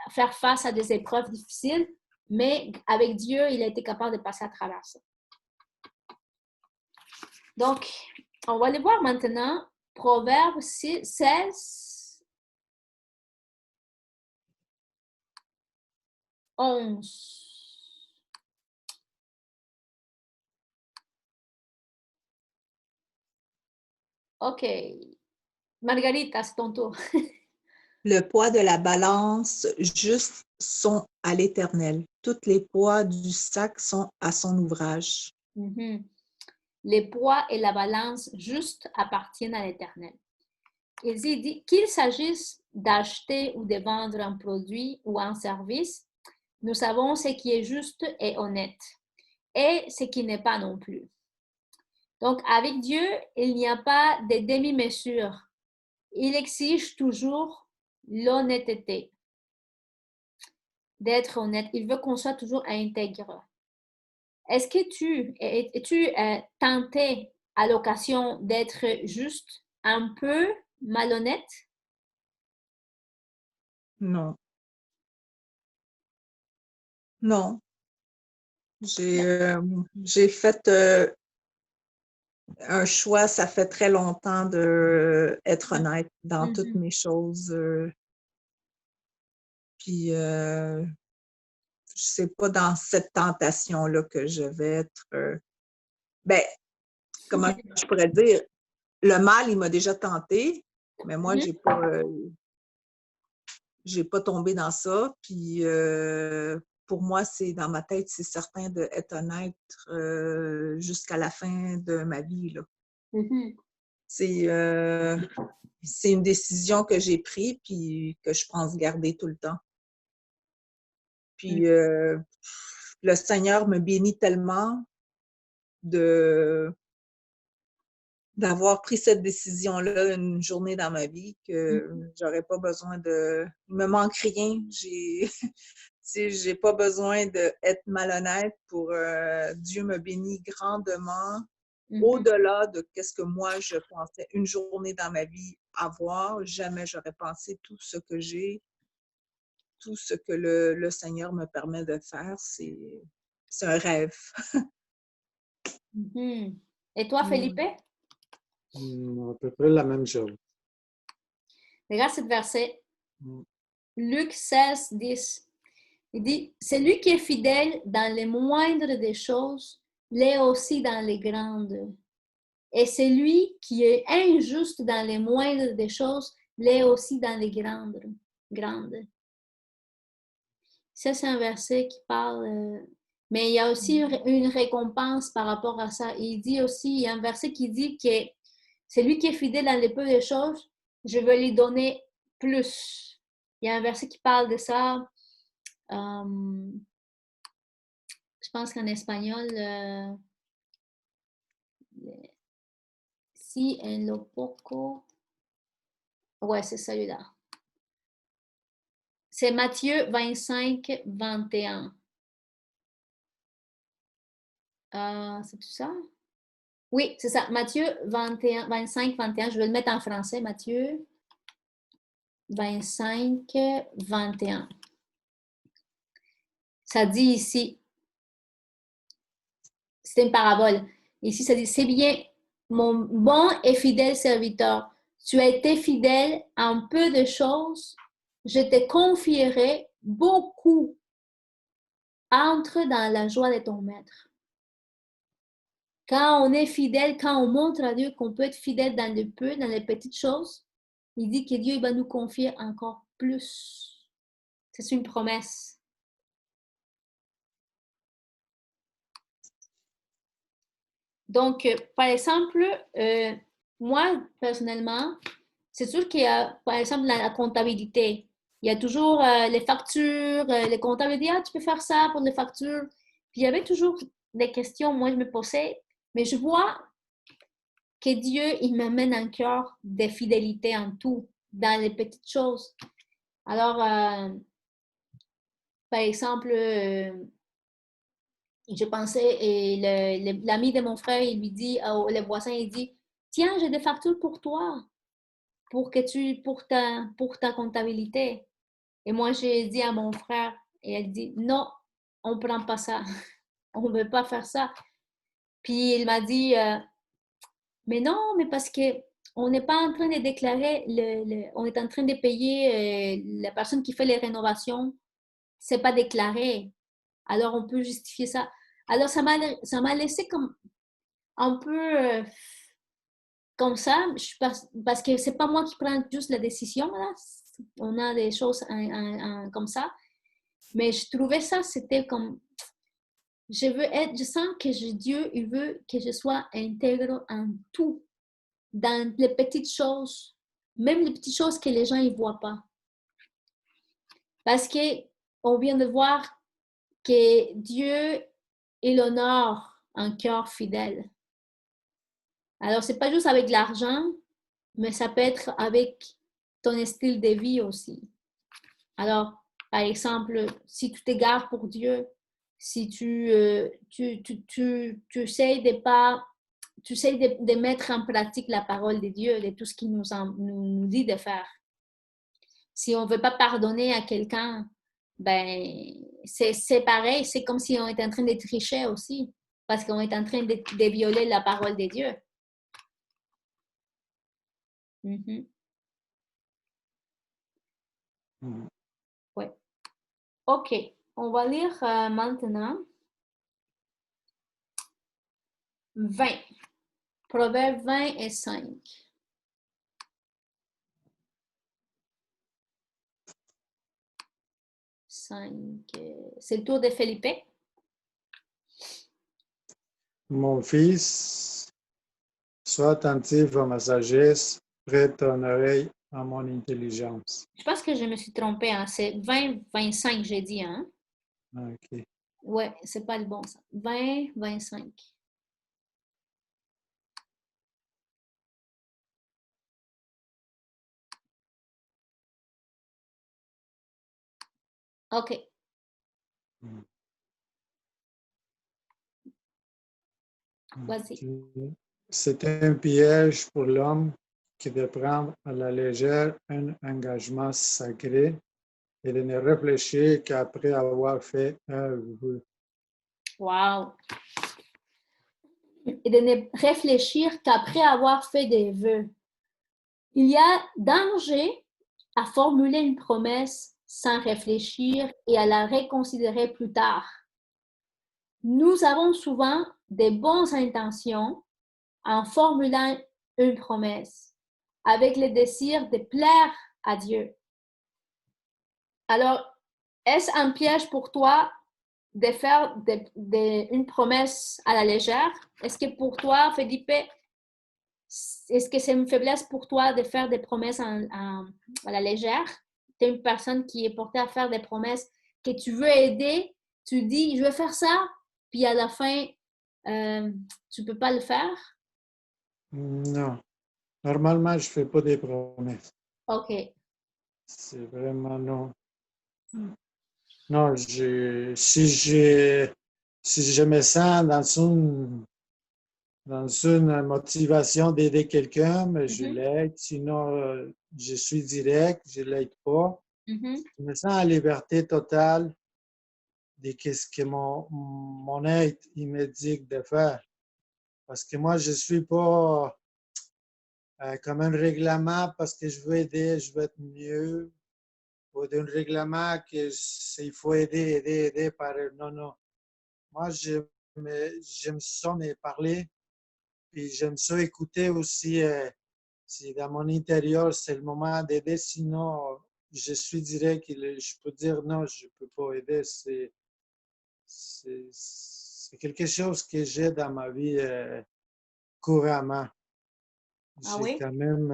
à faire face à des épreuves difficiles, mais avec Dieu, il a été capable de passer à travers ça. Donc, on va aller voir maintenant Proverbe 16, 11. OK. Margarita, c'est ton tour. Le poids de la balance juste sont à l'Éternel. Tous les poids du sac sont à son ouvrage. Mm-hmm. Les poids et la balance juste appartiennent à l'Éternel. Il dit qu'il s'agisse d'acheter ou de vendre un produit ou un service, nous savons ce qui est juste et honnête et ce qui n'est pas non plus. Donc, avec Dieu, il n'y a pas de demi-mesure. Il exige toujours l'honnêteté. D'être honnête. Il veut qu'on soit toujours intègre. Est-ce que es-tu tenté à l'occasion d'être juste, un peu malhonnête? Non. Non. J'ai fait un choix, ça fait très longtemps d'être honnête dans toutes mes choses. Puis, c'est pas dans cette tentation-là que je vais être... ben, comment je pourrais dire? Le mal, il m'a déjà tenté, mais moi, j'ai pas tombé dans ça. Puis, pour moi, c'est dans ma tête, c'est certain d'être honnête jusqu'à la fin de ma vie, là. C'est une décision que j'ai prise puis que je pense garder tout le temps. Puis le Seigneur me bénit tellement d'avoir pris cette décision-là une journée dans ma vie que j'aurais pas besoin de... Il me manque rien. J'ai pas besoin d'être malhonnête pour... Dieu me bénit grandement au-delà de ce que moi je pensais une journée dans ma vie avoir. Jamais j'aurais pensé tout ce que j'ai, tout ce que le Seigneur me permet de faire. C'est un rêve. Et toi, Felipe? À peu près la même chose. Regarde ce verset. Luc 16, 10. Il dit, celui qui est fidèle dans les moindres des choses, l'est aussi dans les grandes. Et celui qui est injuste dans les moindres des choses, l'est aussi dans les grandes. Ça, c'est un verset qui parle... mais il y a aussi une récompense par rapport à ça. Il dit aussi, il y a un verset qui dit que celui qui est fidèle dans les peu de choses, je veux lui donner plus. Il y a un verset qui parle de ça. Je pense qu'en espagnol, si en lo poco. Ouais, c'est celui-là. C'est Matthieu 25, 21. C'est tout ça? Oui, c'est ça. Matthieu 21, 25, 21. Je vais le mettre en français. Matthieu 25, 21. Ça dit ici, c'est une parabole. Ici, ça dit, c'est bien, mon bon et fidèle serviteur. Tu as été fidèle en peu de choses. Je te confierai beaucoup. Entre dans la joie de ton maître. Quand on est fidèle, quand on montre à Dieu qu'on peut être fidèle dans le peu, dans les petites choses, il dit que Dieu va nous confier encore plus. C'est une promesse. Donc, par exemple, moi, personnellement, c'est sûr qu'il y a, par exemple, la comptabilité. Il y a toujours les factures, les comptables disent, ah, tu peux faire ça pour les factures. Puis il y avait toujours des questions, moi, je me posais, mais je vois que Dieu, il m'amène un cœur de fidélité en tout, dans les petites choses. Alors, par exemple, je pensais, et l'ami de mon frère, il lui dit, le voisin, il dit, tiens, j'ai des factures pour toi, pour ta comptabilité. Et moi, j'ai dit à mon frère, et elle dit, non, on ne prend pas ça, on ne veut pas faire ça. Puis il m'a dit, mais non, mais parce que on n'est pas en train de déclarer, on est en train de payer la personne qui fait les rénovations, c'est pas déclaré. Alors on peut justifier ça. Alors ça m'a laissé comme un peu comme ça, parce que c'est pas moi qui prends juste la décision là. On a des choses comme ça, mais je trouvais ça, c'était comme je sens que Dieu, il veut que je sois intègre en tout, dans les petites choses, même les petites choses que les gens ne voient pas. Parce qu'on vient de voir que Dieu, il honore un cœur fidèle. Alors, ce n'est pas juste avec l'argent, mais ça peut être avec ton style de vie aussi. Alors, par exemple, si tu t'égares pour Dieu, si tu essaies de pas... Tu essaies de mettre en pratique la parole de Dieu, de tout ce qu'il nous dit de faire. Si on ne veut pas pardonner à quelqu'un, ben, c'est pareil, c'est comme si on était en train de tricher aussi, parce qu'on est en train de violer la parole de Dieu. Ouais. OK, on va lire maintenant 20. Proverbes 20 et 5. 5. C'est le tour de Felipe. Mon fils, sois attentif à ma sagesse, prête ton oreille à mon intelligence. Je pense que je me suis trompée. Hein? C'est 20-25, j'ai dit. Hein? OK. Ouais, c'est pas le bon ça. 20-25. OK. Vas-y. C'est un piège pour l'homme qui de prendre à la légère un engagement sacré et de ne réfléchir qu'après avoir fait un vœu. Wow. Et de ne réfléchir qu'après avoir fait des vœux. Il y a danger à formuler une promesse sans réfléchir et à la reconsidérer plus tard. Nous avons souvent des bonnes intentions en formulant une promesse avec le désir de plaire à Dieu. Alors, est-ce un piège pour toi de faire une promesse à la légère? Est-ce que pour toi, Felipe, est-ce que c'est une faiblesse pour toi de faire des promesses à la légère? Tu es une personne qui est portée à faire des promesses que tu veux aider, tu dis, je veux faire ça, puis à la fin, tu ne peux pas le faire? Non. Normalement, je ne fais pas des promesses. OK. C'est vraiment non. Non, si je me sens dans une motivation d'aider quelqu'un, mais je l'aide. Sinon, je suis direct, je ne l'aide pas. Je me sens en liberté totale de ce que mon aide il me dit de faire. Parce que moi, je ne suis pas comme un règlement parce que je veux aider, je veux être mieux. Ou d'un règlement qu'il faut aider par... Non, non. Moi, j'aime ça me parler, puis j'aime ça écouter aussi. Si dans mon intérieur, c'est le moment d'aider, sinon, je suis direct, je peux dire non, je ne peux pas aider. C'est quelque chose que j'ai dans ma vie couramment. Ah J'ai oui? quand même,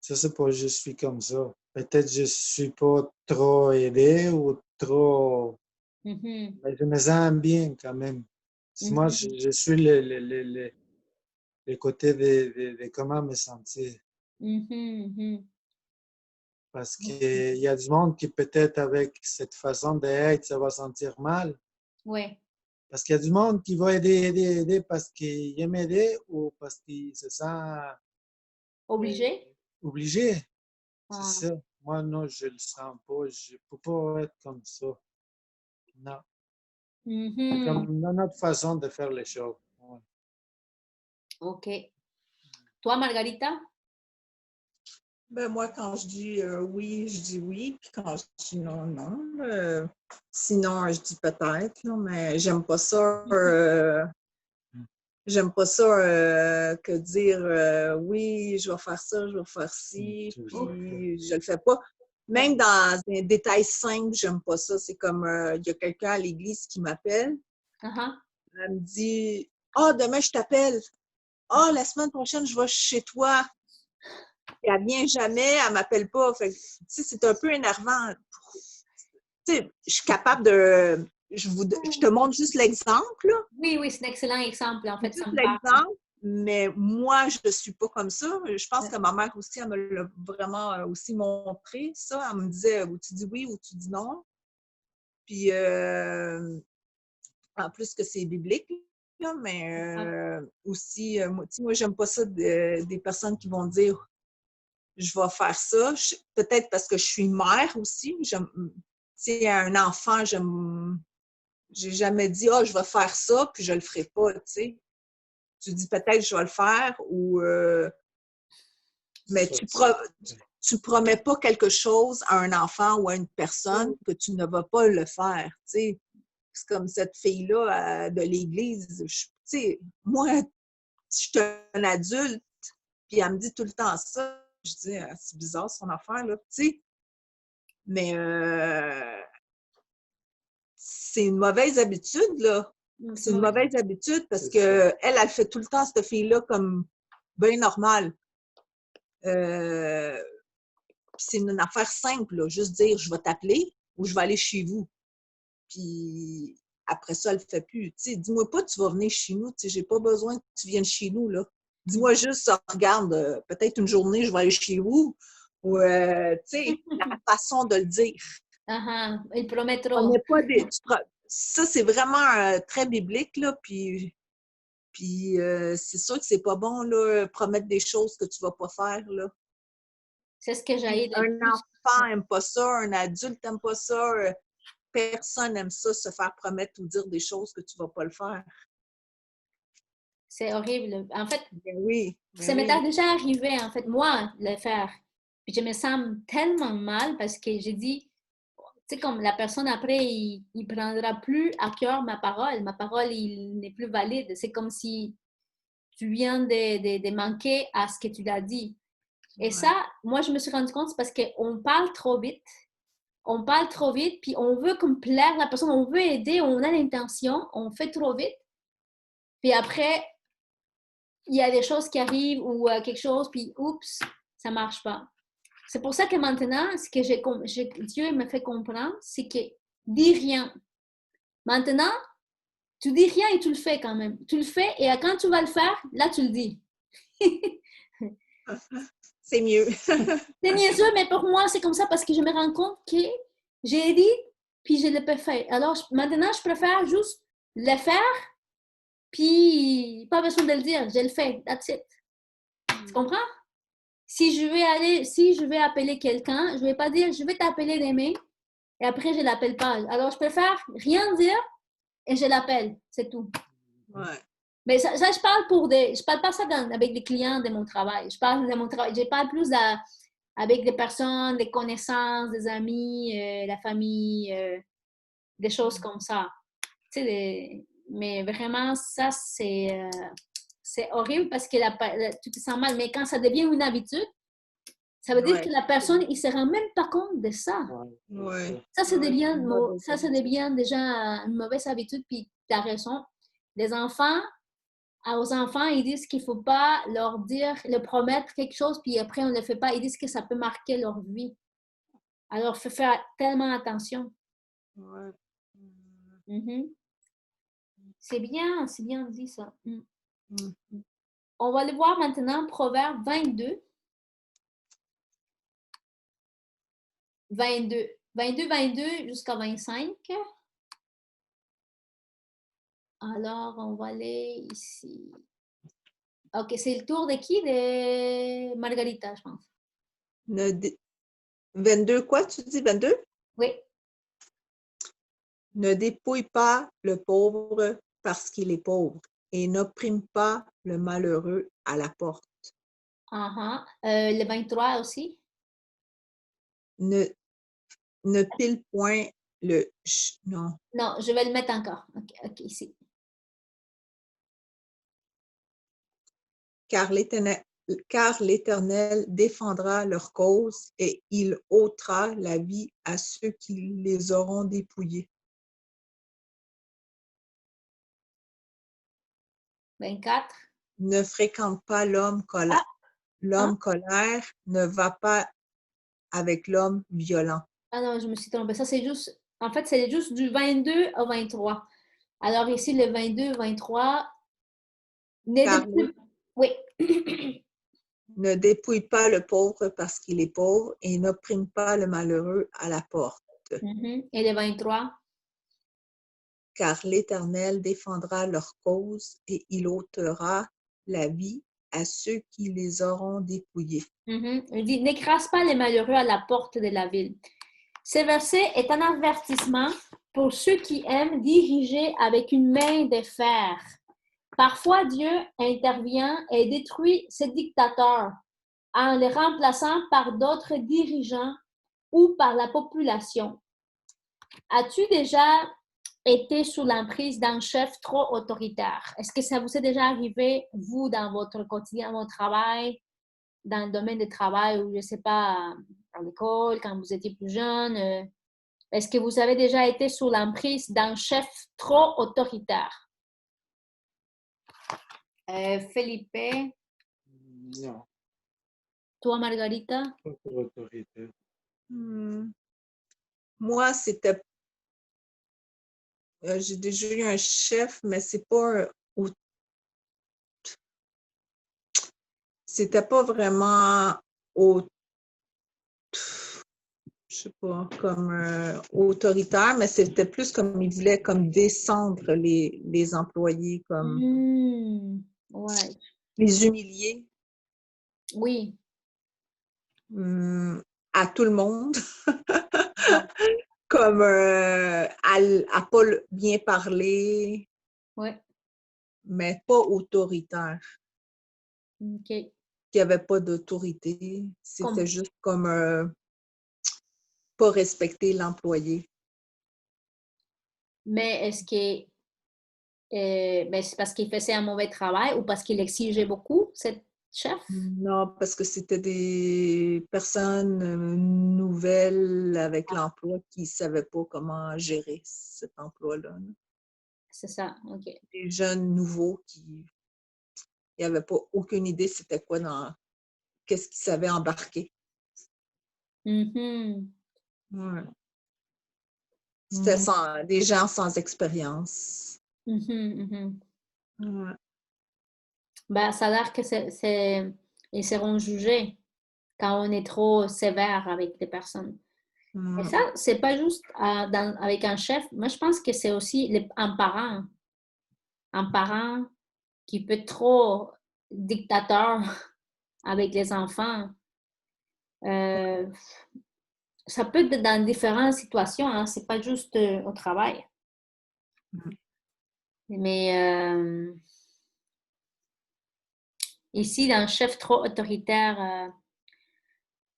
je ne sais pas, je suis comme ça. Peut-être que je ne suis pas trop aidé ou trop... Mhm. Mais je me sens bien quand même. Moi, je suis le côté de comment me sentir. Parce qu'il y a du monde qui peut-être avec cette façon d'être, ça va sentir mal. Oui. Parce qu'il y a du monde qui va aider parce qu'il aime aider ou parce qu'il se sent Obligé? obligé. Ah. C'est ça. Moi, non, je le sens pas. Je ne peux pas être comme ça. Non. C'est comme une autre façon de faire les choses. Ouais. OK. Toi, Margarita? Ben, moi, quand je dis oui, je dis oui. Puis quand je dis non, non. Sinon, je dis peut-être, là, mais j'aime pas ça. J'aime pas ça que dire oui, je vais faire ça, je vais faire ci, puis je le fais pas. Même dans un détail simple, j'aime pas ça. C'est comme il y a quelqu'un à l'église qui m'appelle. Elle me dit ah, demain je t'appelle. Ah, la semaine prochaine, je vais chez toi. Et elle vient jamais, elle m'appelle pas. Fait, c'est un peu énervant. Je suis capable de. Je te montre juste l'exemple. Oui, oui, c'est un excellent exemple. En fait, Juste ça me parle. l'exemple, mais moi, je ne suis pas comme ça. Je pense que ma mère aussi, elle me l'a vraiment aussi montré, ça. Elle me disait où tu dis oui ou tu dis non. Puis, en plus que c'est biblique, là, mais aussi, moi, j'aime pas ça des personnes qui vont dire je vais faire ça. Peut-être parce que je suis mère aussi. Un enfant, j'ai jamais dit « Ah, je vais faire ça, puis je le ferai pas », tu sais. Tu dis peut-être je vais le faire ou mais tu promets pas quelque chose à un enfant ou à une personne que tu ne vas pas le faire, tu sais. C'est comme cette fille-là de l'église. Tu sais, moi, je suis un adulte, puis elle me dit tout le temps ça. Je dis, c'est bizarre son affaire, là, tu sais. Mais c'est une mauvaise habitude, là. C'est une mauvaise habitude parce que elle fait tout le temps cette fille-là comme bien normale. C'est une affaire simple, là. Juste dire, je vais t'appeler ou je vais aller chez vous. Puis après ça, elle ne le fait plus. Tu sais, dis-moi pas que tu vas venir chez nous. Tu sais, j'ai pas besoin que tu viennes chez nous, là. Dis-moi juste, regarde, peut-être une journée, je vais aller chez vous. Ou, tu sais, la façon de le dire. Il promet trop. On n'est pas ça, c'est vraiment très biblique, là. Puis c'est sûr que c'est pas bon, là, promettre des choses que tu vas pas faire, là. C'est ce que j'ai Un enfant n'aime pas ça, un adulte n'aime pas ça. Personne n'aime ça, se faire promettre ou dire des choses que tu vas pas le faire. C'est horrible. En fait, oui, ça m'est déjà arrivé, en fait, moi, le faire. Puis je me sens tellement mal parce que j'ai dit, tu sais, comme la personne après, il prendra plus à cœur ma parole. Ma parole, il n'est plus valide. C'est comme si tu viens de manquer à ce que tu l'as dit. Et ça, moi, je me suis rendu compte, c'est parce qu'on parle trop vite. On parle trop vite, puis on veut comme plaire la personne, on veut aider, on a l'intention, on fait trop vite. Puis après, il y a des choses qui arrivent ou quelque chose, puis oups, ça marche pas. C'est pour ça que maintenant, ce que Dieu me fait comprendre, c'est que dis rien. Maintenant, tu dis rien et tu le fais quand même. Tu le fais et quand tu vas le faire, là, tu le dis. C'est mieux. C'est niaiseux, mais pour moi, c'est comme ça parce que je me rends compte que j'ai dit, puis je l'ai pas fait. Alors, maintenant, je préfère juste le faire, puis pas besoin de le dire, je le fais, that's it. Tu comprends? Si je vais appeler quelqu'un, je vais pas dire, je vais t'appeler demain, et après, je l'appelle pas. Alors, je préfère rien dire et je l'appelle, c'est tout. Ouais. Mais ça je parle je parle pas ça avec des clients de mon travail. Je parle de mon travail. Je parle plus avec des personnes, des connaissances, des amis, la famille, des choses comme ça. Tu sais, mais vraiment, ça, c'est horrible parce que tu te sens mal. Mais quand ça devient une habitude, ça veut dire que la personne, il ne se rend même pas compte de ça. Ouais. Ça devient déjà une mauvaise habitude, puis tu as raison. Les enfants, aux enfants, ils disent qu'il ne faut pas leur promettre quelque chose, puis après, on ne le fait pas. Ils disent que ça peut marquer leur vie. Alors, il faut faire tellement attention. Ouais. C'est bien dit ça. On va aller voir maintenant Proverbe 22 jusqu'à 25. Alors, on va aller ici. OK, c'est le tour de qui? De Margarita, je pense. 22 quoi, tu dis 22? Oui. Ne dépouille pas le pauvre parce qu'il est pauvre et n'opprime pas le malheureux à la porte. Le 23 aussi? Ne pile point le... Non. Non, je vais le mettre encore. OK, ici. Car l'Éternel défendra leur cause et il ôtera la vie à ceux qui les auront dépouillés. 24. Ne fréquente pas l'homme colère. L'homme colère ne va pas avec l'homme violent. Ah non, je me suis trompée. Ça, c'est juste... En fait, c'est juste du 22 au 23. Alors ici, le 22, 23... Oui. Ne dépouille pas le pauvre parce qu'il est pauvre et n'opprime pas le malheureux à la porte. Et le 23? Car l'Éternel défendra leur cause et il ôtera la vie à ceux qui les auront dépouillés. Il dit, n'écrase pas les malheureux à la porte de la ville. Ce verset est un avertissement pour ceux qui aiment diriger avec une main de fer. Parfois, Dieu intervient et détruit ces dictateurs en les remplaçant par d'autres dirigeants ou par la population. As-tu déjà été sous l'emprise d'un chef trop autoritaire? Est-ce que ça vous est déjà arrivé, vous, dans votre quotidien, votre travail, dans le domaine du travail ou, je ne sais pas, à l'école, quand vous étiez plus jeune? Est-ce que vous avez déjà été sous l'emprise d'un chef trop autoritaire? Felipe, Non, toi, Margarita? pas pour autorité. Moi, c'était... j'ai déjà eu un chef, mais c'est pas... C'était pas vraiment... je sais pas, comme autoritaire, mais c'était plus comme il voulait comme descendre les employés, comme Ouais. les humilier Oui. à tout le monde, comme à pas bien parler, Ouais. mais pas autoritaire. OK. Il n'y avait pas d'autorité, c'était juste comme pas respecter l'employé. Mais est-ce que ben, c'est parce qu'il faisait un mauvais travail ou parce qu'il exigeait beaucoup, cette chef? Non, parce que c'était des personnes nouvelles avec l'emploi qui ne savaient pas comment gérer cet emploi-là. C'est ça, OK. Des jeunes nouveaux qui n'avaient pas aucune idée c'était quoi qu'est-ce qu'ils savaient embarquer. Mm-hmm. Ouais. C'était des gens sans expérience. Mm-hmm, mm-hmm. Ouais. Ben, ça a l'air que ils seront jugés quand on est trop sévère avec des personnes. Et ça, c'est pas juste avec un chef. Moi, je pense que c'est aussi un parent. Un parent qui peut être trop dictateur avec les enfants. Ça peut être dans différentes situations, hein. C'est pas juste au travail. Mais ici, d'un chef trop autoritaire,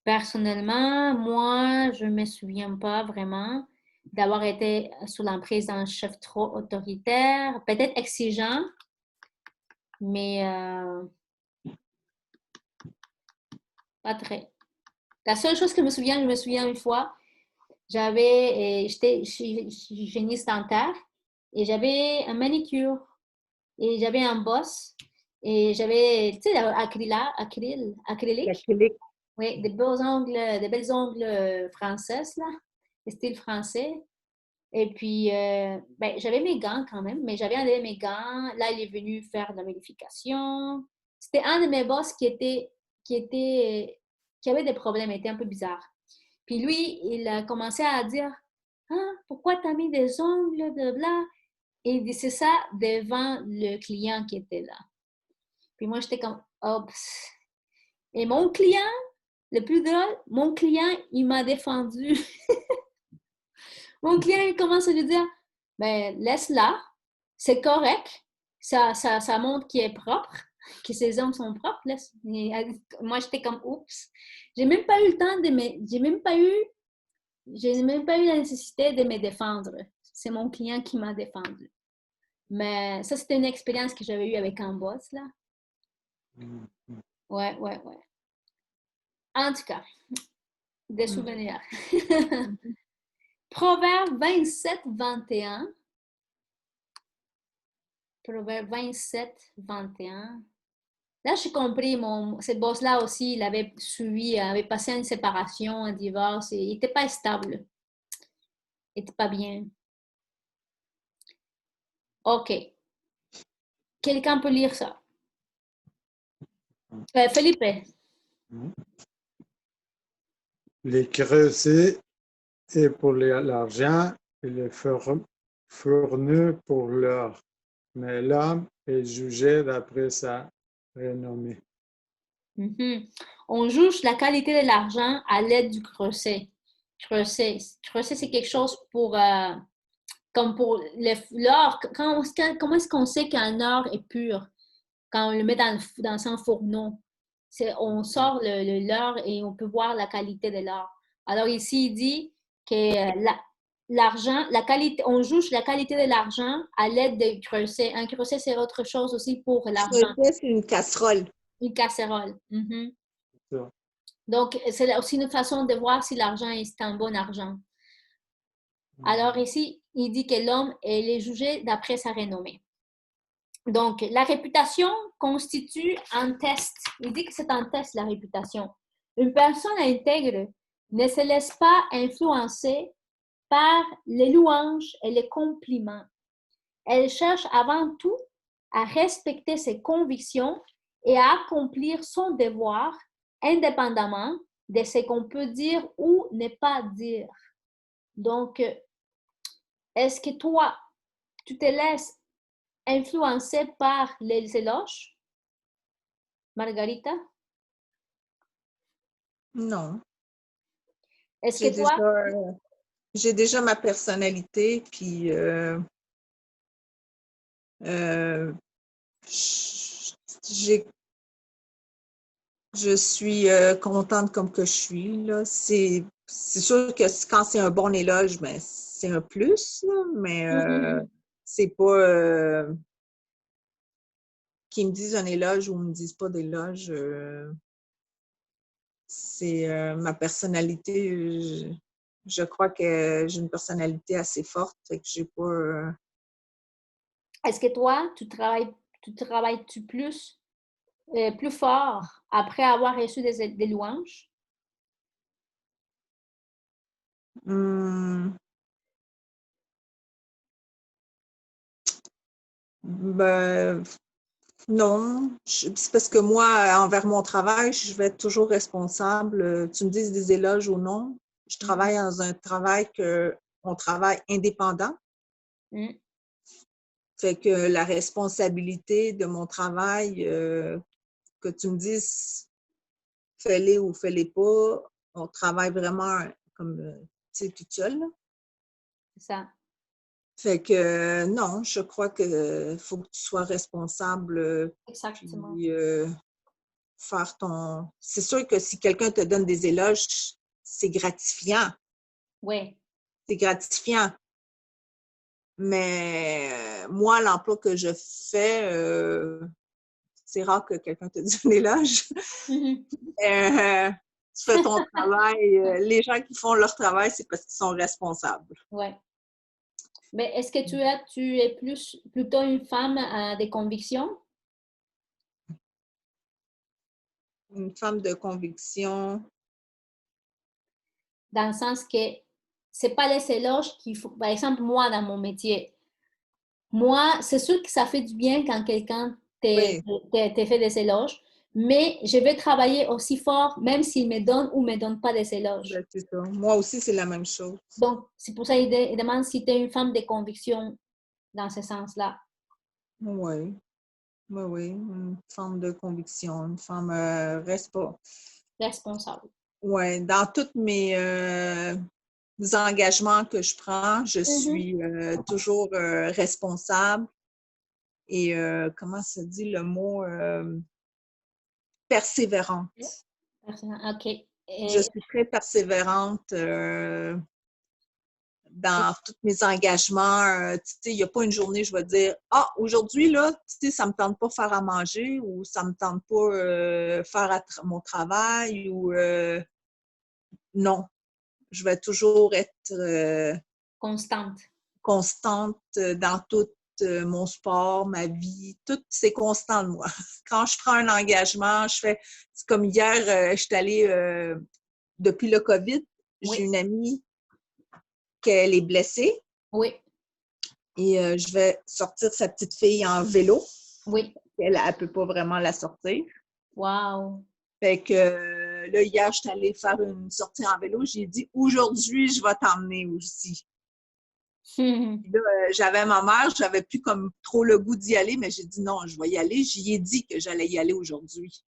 personnellement, moi, je ne me souviens pas vraiment d'avoir été sous l'emprise d'un chef trop autoritaire, peut-être exigeant, mais pas très. La seule chose que je me souviens une fois, j'étais hygiéniste dentaire et j'avais un manicure et j'avais un boss et j'avais, tu sais, acrylique. Oui, des belles ongles françaises, là, de style français. Et puis, ben, j'avais mes gants quand même, mais j'avais enlevé mes gants. Là, il est venu faire de la vérification. C'était un de mes boss qui avait des problèmes, il était un peu bizarre. Puis lui, il a commencé à dire, ah, pourquoi t'as mis des ongles, blabla. Et il disait ça devant le client qui était là. Puis moi, j'étais comme, oups. Et mon client, le plus drôle, mon client, il m'a défendu. Mon client, il commence à lui dire, ben, laisse-la, c'est correct. Ça montre qu'il est propre, que ses ongles sont propres. Et moi, j'étais comme, oups. J'ai même pas eu le temps j'ai même pas eu la nécessité de me défendre. C'est mon client qui m'a défendu. Mais ça, c'était une expérience que j'avais eue avec un boss, là. Ouais. En tout cas, des souvenirs. Proverbe 27-21. Proverbe 27-21. Là, j'ai compris, ce boss-là aussi, il avait suivi, avait passé une séparation, un divorce, et il n'était pas stable. Il n'était pas bien. OK. Quelqu'un peut lire ça? Felipe. Les creuser est pour l'argent et les fournir pour l'or. Mais l'homme est jugé d'après sa renommée. On juge la qualité de l'argent à l'aide du creuset. Creuset, c'est quelque chose pour, comme pour l'or. Comment est-ce qu'on sait qu'un or est pur? Quand on le met dans un fourneau, on sort l'or et on peut voir la qualité de l'or. Alors ici, il dit que l'argent, la qualité, on juge la qualité de l'argent à l'aide d'un creuset. Un creuset, c'est autre chose aussi pour l'argent. Creuset, c'est une casserole. Une casserole. ça. Donc, c'est aussi une façon de voir si l'argent est un bon argent. Alors ici, il dit que l'homme est jugé d'après sa renommée. Donc, la réputation constitue un test. Il dit que c'est un test, la réputation. Une personne intègre ne se laisse pas influencer par les louanges et les compliments. Elle cherche avant tout à respecter ses convictions et à accomplir son devoir indépendamment de ce qu'on peut dire ou ne pas dire. Donc, est-ce que toi, tu te laisses influencer par les éloges, Margarita? Non. Est-ce que toi... J'ai déjà ma personnalité, puis je suis contente comme que je suis, là. C'est sûr que quand c'est un bon éloge, ben, c'est un plus, là, mais c'est pas qu'ils me disent un éloge ou ne me disent pas d'éloge. C'est ma personnalité. Je crois que j'ai une personnalité assez forte, fait que j'ai pas... Est-ce que toi, tu travailles-tu plus fort après avoir reçu des louanges? Ben, non. C'est parce que moi, envers mon travail, je vais être toujours responsable. Tu me dises des éloges ou non. Je travaille dans un travail on travaille indépendant. Fait que la responsabilité de mon travail, que tu me dises fais-les ou fais-les pas, on travaille vraiment comme, tu sais, toute seule, là. C'est ça. Fait que non, je crois que faut que tu sois responsable. Exactement. Puis faire ton... C'est sûr que si quelqu'un te donne des éloges, c'est gratifiant. Oui. C'est gratifiant. Mais moi, l'emploi que je fais, c'est rare que quelqu'un te dise un éloge. Tu fais ton travail. Les gens qui font leur travail, c'est parce qu'ils sont responsables. Oui. Mais est-ce que tu es plutôt une femme à des convictions? Une femme de conviction. Dans le sens que c'est pas les éloges qu'il faut. Par exemple, moi, dans mon métier, moi, c'est sûr que ça fait du bien quand quelqu'un te fait des éloges, mais je vais travailler aussi fort, même s'il me donne ou ne me donne pas des éloges. Ben, c'est ça. Moi aussi, c'est la même chose. Donc, c'est pour ça qu'il demande si tu es une femme de conviction dans ce sens-là. Oui. Oui, oui. Une femme de conviction. Une femme Responsable. Oui. Dans tous mes engagements que je prends, je suis toujours responsable et, comment se dit le mot, persévérante. OK. Je suis très persévérante dans tous mes engagements. Tu sais, il n'y a pas une journée, je vais dire, ah, aujourd'hui, là, tu sais, ça ne me tente pas de faire à manger ou ça ne me tente pas faire mon travail ou non. Je vais toujours être constante dans tout mon sport, ma vie, tout c'est constant de moi. Quand je prends un engagement, c'est comme hier, je suis allée, depuis le COVID, j'ai une amie qu'elle est blessée. Oui. Et je vais sortir sa petite fille en vélo. Oui. Elle ne peut pas vraiment la sortir. Wow. Fait que là, hier, je suis allée faire une sortie en vélo. J'ai dit, aujourd'hui, je vais t'emmener aussi. Là, j'avais ma mère, j'avais plus comme trop le goût d'y aller, mais j'ai dit non, je vais y aller. J'y ai dit que j'allais y aller aujourd'hui.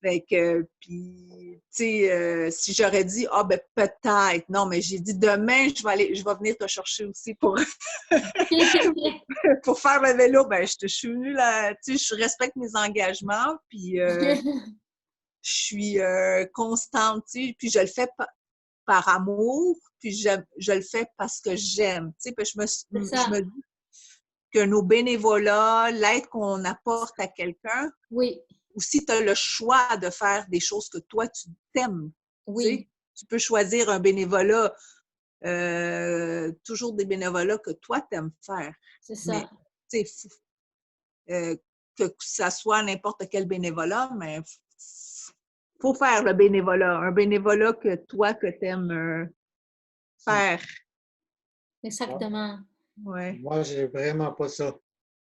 Fait que, puis, tu sais, si j'aurais dit, ah, ben peut-être, non, mais j'ai dit demain, je vais venir te chercher aussi pour faire le vélo. Ben, je suis venue là, tu sais, je respecte mes engagements, puis je suis constante, tu sais, puis je le fais par amour, puis je le fais parce que j'aime, tu sais, puis je me dis que nos bénévolats, l'aide qu'on apporte à quelqu'un, oui. aussi, tu as le choix de faire des choses que toi, tu t'aimes. Oui. Tu peux choisir un bénévolat, toujours des bénévolats que toi, tu aimes faire. C'est ça. Mais, tu sais, que ça soit n'importe quel bénévolat, mais faut faire le bénévolat. Un bénévolat que toi, que tu aimes faire. Exactement. Ouais. Moi, j'ai vraiment pas ça.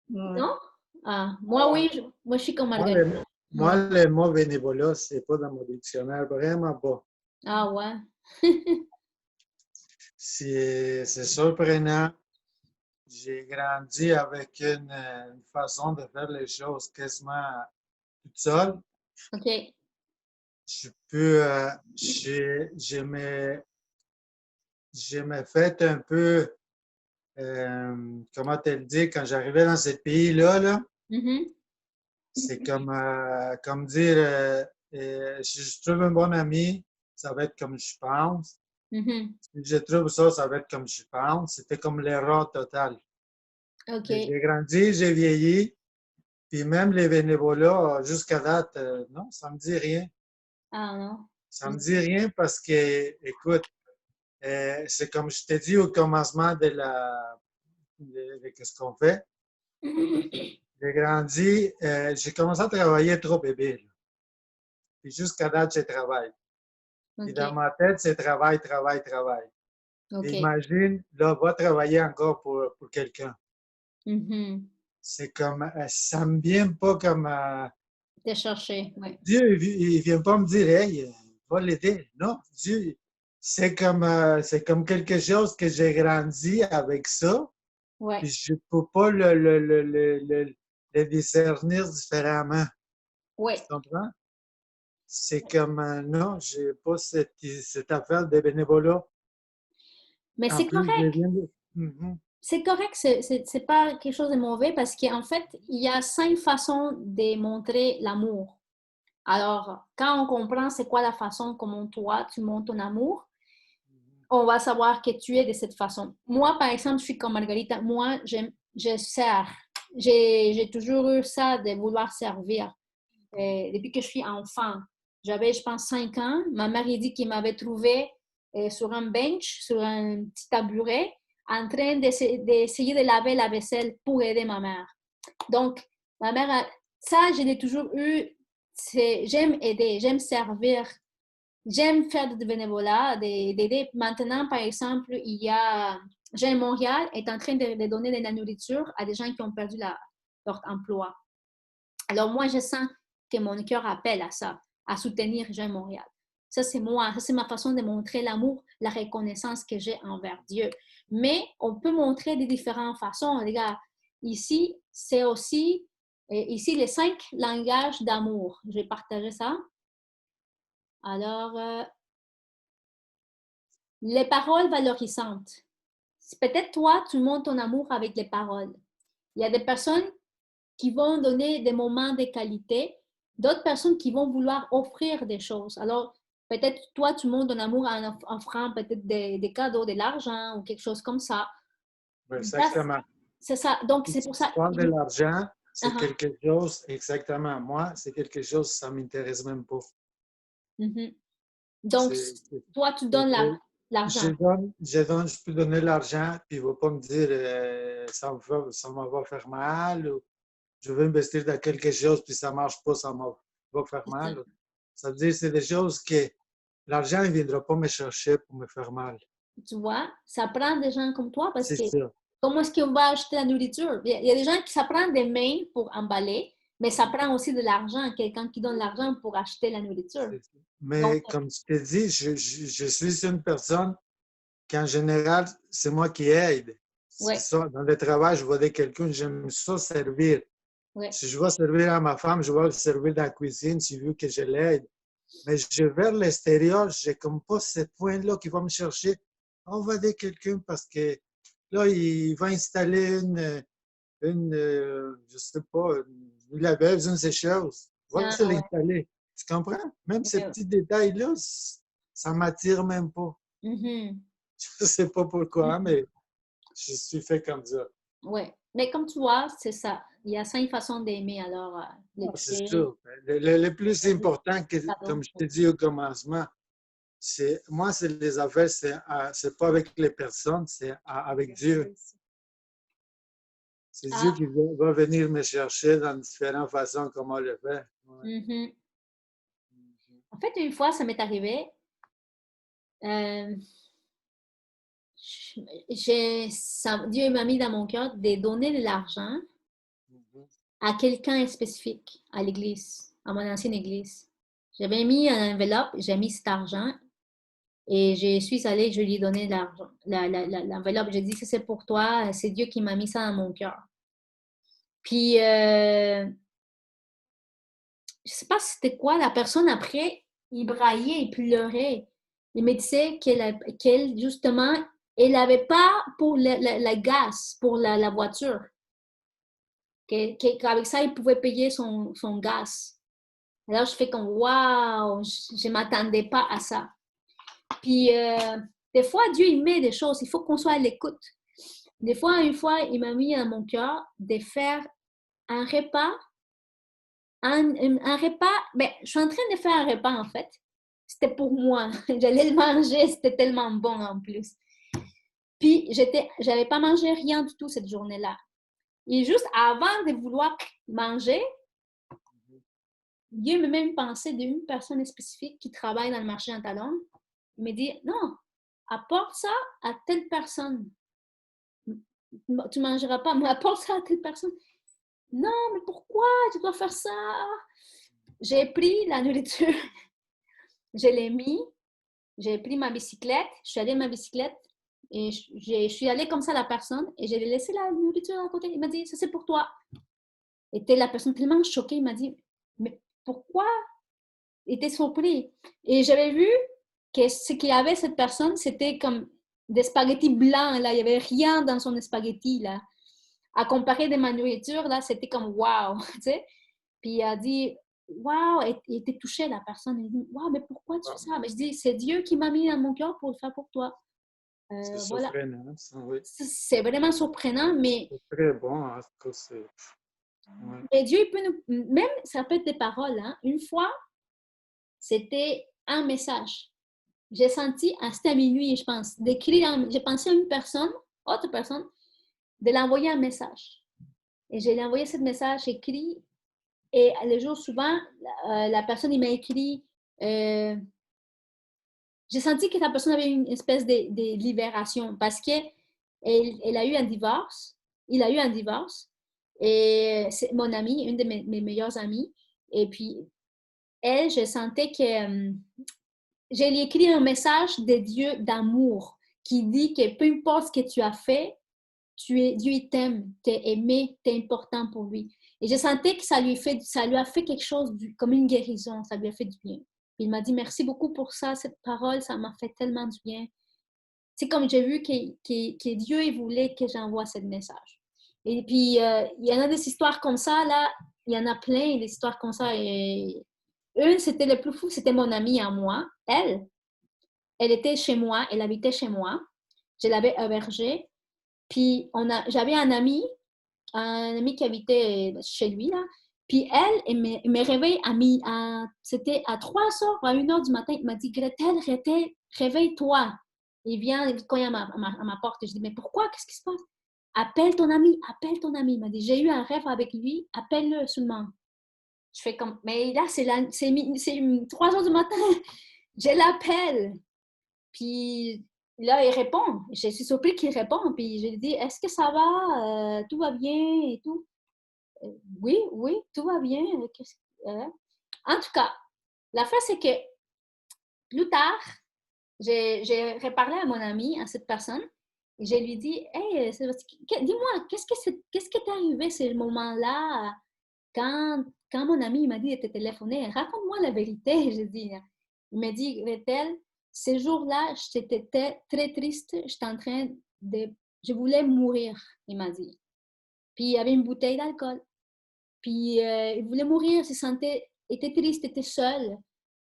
Non? Ah, moi, oui. Moi, je suis comme Marguerite. Moi, le mot bénévolat, c'est pas dans mon dictionnaire, vraiment pas. Ah ouais? C'est surprenant. J'ai grandi avec une façon de faire les choses quasiment toute seule. OK. Je peux, je me fait un peu, comment te le dire, quand j'arrivais dans ce pays-là, là, Mhm. c'est comme dire, si je trouve un bon ami, ça va être comme je pense. Mhm. Si je trouve ça, ça va être comme je pense. C'était comme l'erreur totale. OK. Mais j'ai grandi, j'ai vieilli, puis même les bénévolats, jusqu'à date, non, ça me dit rien. Ah non. Ça me dit rien parce que, écoute, c'est comme je t'ai dit au commencement de ce qu'on fait. J'ai grandi, j'ai commencé à travailler trop bébé. Là. Puis jusqu'à date, je travaille. Puis dans OK. ma tête, c'est travail, travail, travail. OK. Imagine, là, va travailler encore pour quelqu'un. Mhm. C'est comme, ça me vient pas comme, T'es cherché, oui. Dieu, il vient pas me dire, hey, va l'aider. Non, Dieu, c'est comme quelque chose que j'ai grandi avec ça. Ouais. Puis je peux pas le discernir différemment. Ouais. Tu comprends? C'est comme, non, j'ai pas cette affaire de bénévolat. Mais En c'est plus, je correct. viens de... Mhm. C'est correct, c'est pas quelque chose de mauvais parce qu'en fait, il y a 5 façons de montrer l'amour. Alors, quand on comprend c'est quoi la façon comment toi, tu montres ton amour, on va savoir que tu es de cette façon. Moi, par exemple, je suis comme Margarita. Moi, je sers. J'ai toujours eu ça de vouloir servir. Depuis que je suis enfant. J'avais, je pense, 5 ans. Ma mère a dit qu'il m'avait trouvé sur un bench, sur un petit tabouret, en train d'essayer de laver la vaisselle pour aider ma mère. Donc, ma mère, ça, je l'ai toujours eu. J'aime aider, j'aime servir, j'aime faire du bénévolat, d'aider. Maintenant, par exemple, il y a Jeune Montréal est en train de donner de la nourriture à des gens qui ont perdu leur emploi. Alors, moi, je sens que mon cœur appelle à ça, à soutenir Jeune Montréal. Ça, c'est moi. Ça, c'est ma façon de montrer l'amour, la reconnaissance que j'ai envers Dieu. Mais on peut montrer de différentes façons. Les gars, ici, c'est aussi, ici, les 5 langages d'amour. Je vais partager ça. Alors, les paroles valorisantes. Peut-être toi, tu montres ton amour avec les paroles. Il y a des personnes qui vont donner des moments de qualité, d'autres personnes qui vont vouloir offrir des choses. Alors, peut-être toi, tu montres ton amour en offrant peut-être des cadeaux, de l'argent ou quelque chose comme ça. Oui, exactement. C'est ça. Donc, Si c'est pour tu ça. parles de l'argent, c'est Uh-huh. quelque chose, exactement. Moi, c'est quelque chose, ça m'intéresse même pas. Mm-hmm. Donc, toi, tu donnes l'argent. Je peux donner l'argent, puis il ne va pas me dire ça me va faire mal, ou je veux investir dans quelque chose, puis ça ne marche pas, ça va faire mal. Ça veut dire que c'est des choses que l'argent ne viendra pas me chercher pour me faire mal. Tu vois, ça prend des gens comme toi parce que ça. comment est-ce qu'on va acheter la nourriture? Il y a des gens qui ça prend des mains pour emballer, mais ça prend aussi de l'argent, quelqu'un qui donne l'argent pour acheter la nourriture. Mais donc, comme tu t'es dit, je suis une personne qu'en général, c'est moi qui aide. Ouais. Ça, dans le travail, je vois aider quelqu'un, j'aime ça servir. Ouais. Si je vais servir à ma femme, je vais le servir dans la cuisine si je veux que je l'aide. Mais je vais vers l'extérieur, je n'ai comme pas ce point-là qui va me chercher. On va aider quelqu'un parce que là, il va installer je sais pas, une laveuse, une sécheuse. Va se l'installer. Tu comprends? Même ces petits détails-là, ça ne m'attire même pas. Mm-hmm. Je ne sais pas pourquoi, mais je suis fait comme ça. Ouais. Mais comme tu vois, c'est ça. Il y a 5 façons d'aimer. Alors, Ah, c'est l'écouter, sûr. Le plus important, pardon. comme je t'ai dit au commencement, moi, c'est les affaires, c'est pas avec les personnes, c'est avec Dieu. C'est Dieu Ah, qui va venir me chercher dans différentes façons, comment le faire. Ouais. mhm. En fait, une fois, ça m'est arrivé. euh, Dieu m'a mis dans mon cœur de donner de l'argent Mhm. à quelqu'un spécifique à l'église, à mon ancienne église. J'avais mis un enveloppe, j'ai mis cet argent et je suis allée, je lui ai donné l'argent, l'enveloppe. J'ai dit, c'est pour toi, c'est Dieu qui m'a mis ça dans mon cœur. Puis, je sais pas c'était quoi, la personne après, il braillait, il pleurait. Il me disait qu'elle justement, elle n'avait pas pour le gaz, pour la voiture. Qu'avec ça, il pouvait payer son gaz. Alors, je fais comme, waouh, je ne m'attendais pas à ça. Puis, des fois, Dieu, il met des choses, il faut qu'on soit à l'écoute. Des fois, une fois, il m'a mis à mon cœur de faire un repas. Un repas, ben, je suis en train de faire un repas, en fait. C'était pour moi. J'allais le manger, c'était tellement bon en plus. Puis, j'avais pas mangé rien du tout cette journée-là. Et juste avant de vouloir manger, Dieu me met une pensée d'une personne spécifique qui travaille dans le marché en talon. Il me dit, non, apporte ça à telle personne. Tu ne mangeras pas, mais apporte ça à telle personne. Non, mais pourquoi tu dois faire ça? J'ai pris la nourriture, je l'ai mis, j'ai pris ma bicyclette, je suis allée à ma bicyclette et je suis allée comme ça à la personne et j'ai laissé la nourriture à côté. Il m'a dit, ça c'est pour toi. Et la personne tellement choquée, il m'a dit, mais pourquoi? Il était surpris. Et j'avais vu que ce qu'il y avait cette personne, c'était comme des spaghettis blancs, là. Il n'y avait rien dans son spaghetti, là. À comparer de ma nourriture, là, c'était comme wow, tu sais. Puis il a dit, wow, il était touché, la personne. Il dit, wow, mais pourquoi tu fais ça? Mais je dis, c'est Dieu qui m'a mis dans mon cœur pour le faire pour toi. C'est Voilà. surprenant, ça, oui. C'est vraiment surprenant, mais, C'est très bon, en tout cas, c'est... Ouais. mais Dieu, il peut nous... Même, ça peut être des paroles, hein. Une fois, c'était un message. J'ai senti, c'était à minuit, je pense, j'ai pensé à une personne, autre personne, de l'envoyer un message. Et je lui ai envoyé ce message écrit. Et le jour suivant, la personne, il m'a écrit, j'ai senti que la personne avait une espèce de libération parce qu'elle a eu un divorce. Il a eu un divorce. Et c'est mon amie, une de mes meilleures amies. Et puis, elle, je sentais que je lui ai écrit un message de Dieu d'amour qui dit que peu importe ce que tu as fait, Dieu il t'aime, t'es aimé, t'es important pour lui. Et je sentais que ça lui a fait quelque chose comme une guérison, ça lui a fait du bien. Puis il m'a dit merci beaucoup pour ça, cette parole, ça m'a fait tellement du bien. C'est comme j'ai vu que Dieu il voulait que j'envoie ce message. Et puis il y en a des histoires comme ça, là, il y en a plein d'histoires comme ça. Et une, c'était le plus fou, c'était mon amie à moi. Elle était chez moi, elle habitait chez moi. Je l'avais hébergée. Puis j'avais un ami qui habitait chez lui, là. Puis elle me réveille c'était à 3 heures, à 1 heure du matin. Il m'a dit, Gretel, réveille-toi. Il vient, il cogne à ma porte. Je dis, mais pourquoi? Qu'est-ce qui se passe? Appelle ton ami, appelle ton ami. Il m'a dit, j'ai eu un rêve avec lui, appelle-le seulement. Je fais comme, mais là, c'est 3 heures du matin. Je l'appelle. Puis là, il répond. Je suis surpris qu'il répond. Puis je lui dis, est-ce que ça va? Tout va bien et tout? Oui, oui, tout va bien. En tout cas, la fin, c'est que plus tard, j'ai reparlé à mon ami, à cette personne, et je lui dis, hey, dis-moi, qu'est-ce qui t'est arrivé ce moment-là quand mon ami m'a dit de te téléphoner? Raconte-moi la vérité, je dis. Il m'a dit, Gretel, ce jour-là, j'étais très triste, j'étais en train de... Je voulais mourir, il m'a dit. Puis il y avait une bouteille d'alcool. Puis il voulait mourir, était triste, était seul.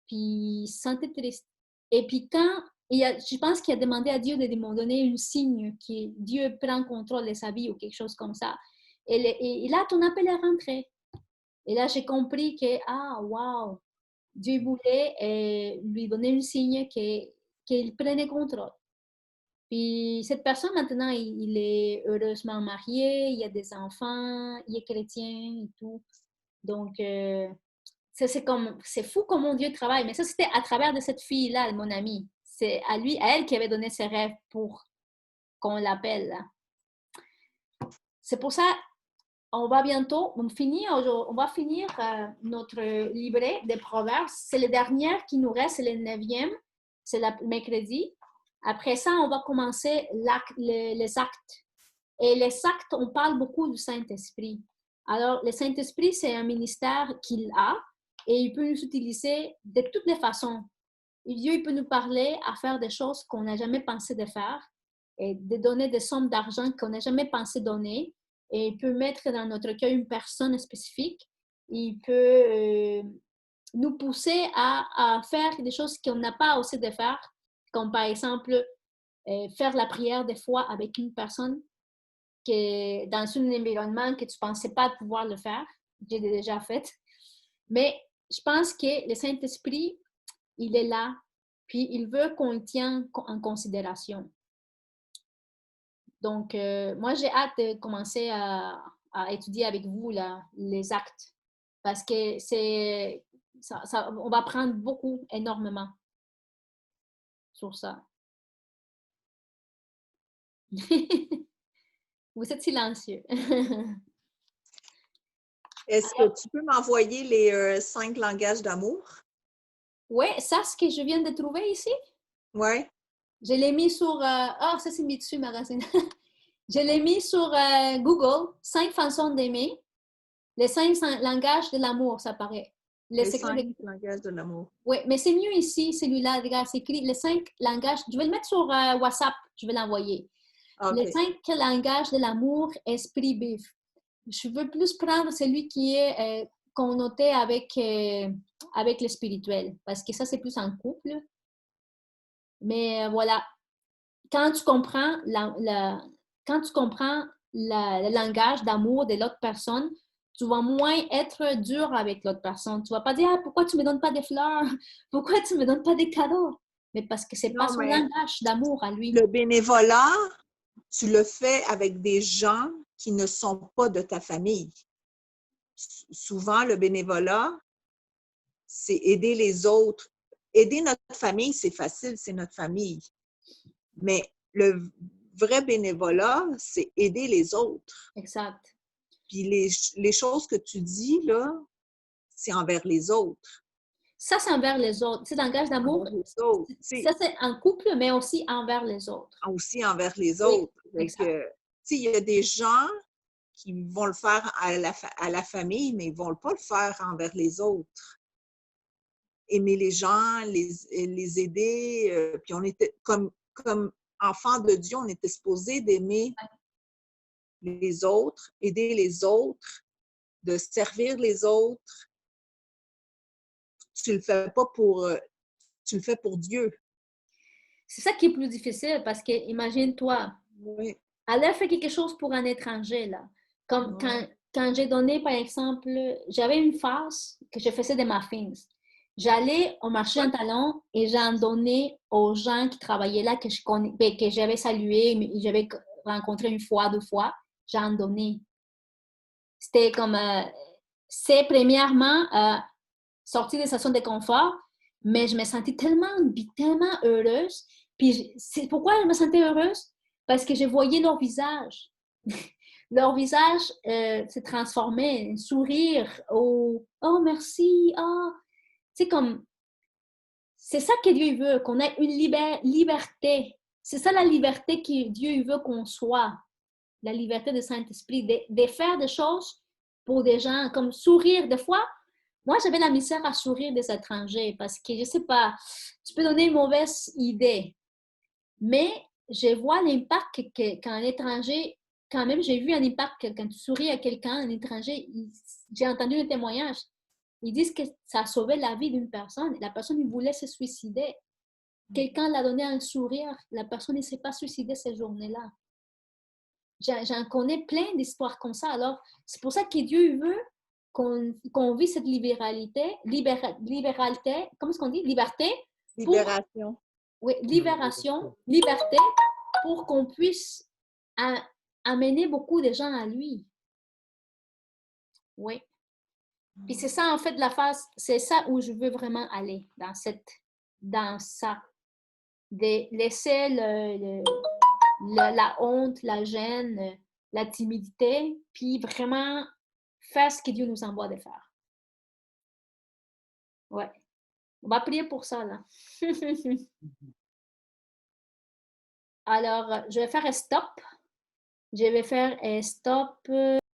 Puis il se sentait triste. Et puis quand je pense qu'il a demandé à Dieu de me donner un signe que Dieu prend contrôle de sa vie ou quelque chose comme ça. Et là, ton appel est rentré. Et là, j'ai compris que, wow, Dieu voulait lui donner un signe qu'il prenait contrôle. Puis cette personne, maintenant, il est heureusement marié, il a des enfants, il est chrétien et tout. Donc, c'est fou comment Dieu travaille. Mais ça, c'était à travers de cette fille-là, mon amie. C'est à elle qui avait donné ses rêves pour qu'on l'appelle. C'est pour ça, on va finir notre livret des proverbes. C'est le dernier qui nous reste, c'est le 9e, c'est le mercredi. Après ça, on va commencer les actes. Et les actes, on parle beaucoup du Saint-Esprit. Alors, le Saint-Esprit, c'est un ministère qu'il a et il peut nous utiliser de toutes les façons. Dieu, il peut nous parler à faire des choses qu'on n'a jamais pensé de faire et de donner des sommes d'argent qu'on n'a jamais pensé donner. Et il peut mettre dans notre cœur une personne spécifique. Il peut nous pousser à faire des choses qu'on n'a pas osé de faire, comme par exemple faire la prière des fois avec une personne qui dans un environnement que tu ne pensais pas pouvoir le faire. J'ai déjà fait. Mais je pense que le Saint-Esprit, il est là, puis il veut qu'on le tienne en considération. Donc, moi, j'ai hâte de commencer à étudier avec vous là, les actes, parce que on va apprendre beaucoup, énormément sur ça. Vous êtes silencieux. Est-ce que tu peux m'envoyer les 5 langages d'amour? Oui, ça, ce que je viens de trouver ici. Oui. Je l'ai mis sur... ça, c'est Mitsu Magazine. Je l'ai mis sur Google, 5 façons d'aimer. Les 5 langages de l'amour, ça paraît. Les 5 langages de l'amour. Oui, mais c'est mieux ici, celui-là. Regarde, c'est écrit les 5 langages. Je vais le mettre sur WhatsApp. Je vais l'envoyer. Okay. Les 5 langages de l'amour, esprit vif. Je veux plus prendre celui qui est connoté avec le spirituel, parce que ça, c'est plus en couple. Mais voilà, quand tu comprends le langage d'amour de l'autre personne, tu vas moins être dur avec l'autre personne. Tu ne vas pas dire pourquoi tu ne me donnes pas des fleurs? Pourquoi tu ne me donnes pas des cadeaux? Mais parce que ce n'est pas son langage d'amour à lui. Le bénévolat, tu le fais avec des gens qui ne sont pas de ta famille. Souvent, le bénévolat, c'est aider les autres. Aider notre famille, c'est facile, c'est notre famille. Mais le vrai bénévolat, c'est aider les autres. Exact. Puis les choses que tu dis, là, c'est envers les autres. Ça, c'est envers les autres. C'est langage d'amour. Ça, c'est en couple, mais aussi envers les autres. Aussi envers les autres. Oui, il y a des gens qui vont le faire à la famille, mais ils ne vont pas le faire envers les autres. Aimer les gens, les aider. Puis on était comme enfants de Dieu, on était supposés d'aimer les autres, aider les autres, de servir les autres. Tu le fais pas tu le fais pour Dieu. C'est ça qui est plus difficile parce que, imagine-toi, aller faire quelque chose pour un étranger, là. Comme quand j'ai donné, par exemple, j'avais une phase que je faisais des muffins. J'allais au marché en talon et j'en donnais aux gens qui travaillaient là, que j'avais salué, j'avais rencontré une fois, 2 fois. J'en donnais. C'était comme, c'est premièrement sortir de sa zone de confort, mais je me sentais tellement heureuse. Puis c'est pourquoi je me sentais heureuse? Parce que je voyais leur visage. Leur visage se transformait, un sourire, oh merci, c'est comme, c'est ça que Dieu veut, qu'on ait une liberté. C'est ça la liberté que Dieu veut qu'on soit. La liberté du Saint-Esprit, de faire des choses pour des gens, comme sourire. Des fois, moi, j'avais la misère à sourire des étrangers parce que, je ne sais pas, tu peux donner une mauvaise idée. Mais je vois l'impact qu'un étranger, quand même, j'ai vu un impact quand tu souris à quelqu'un, un étranger, j'ai entendu un témoignage. Ils disent que ça a sauvé la vie d'une personne. La personne, il voulait se suicider. quelqu'un l'a donné un sourire, la personne ne s'est pas suicidée cette journée-là. J'en connais plein d'histoires comme ça. Alors, c'est pour ça que Dieu veut qu'on vit cette libéralité, comment est-ce qu'on dit? Liberté. Libération. Oui, libération, liberté, pour qu'on puisse amener beaucoup de gens à lui. Oui. Puis c'est ça, en fait, la phase, c'est ça où je veux vraiment aller, dans ça. De laisser la honte, la gêne, la timidité, puis vraiment faire ce que Dieu nous envoie de faire. Ouais. On va prier pour ça, là. Alors, je vais faire un stop. Je vais faire un stop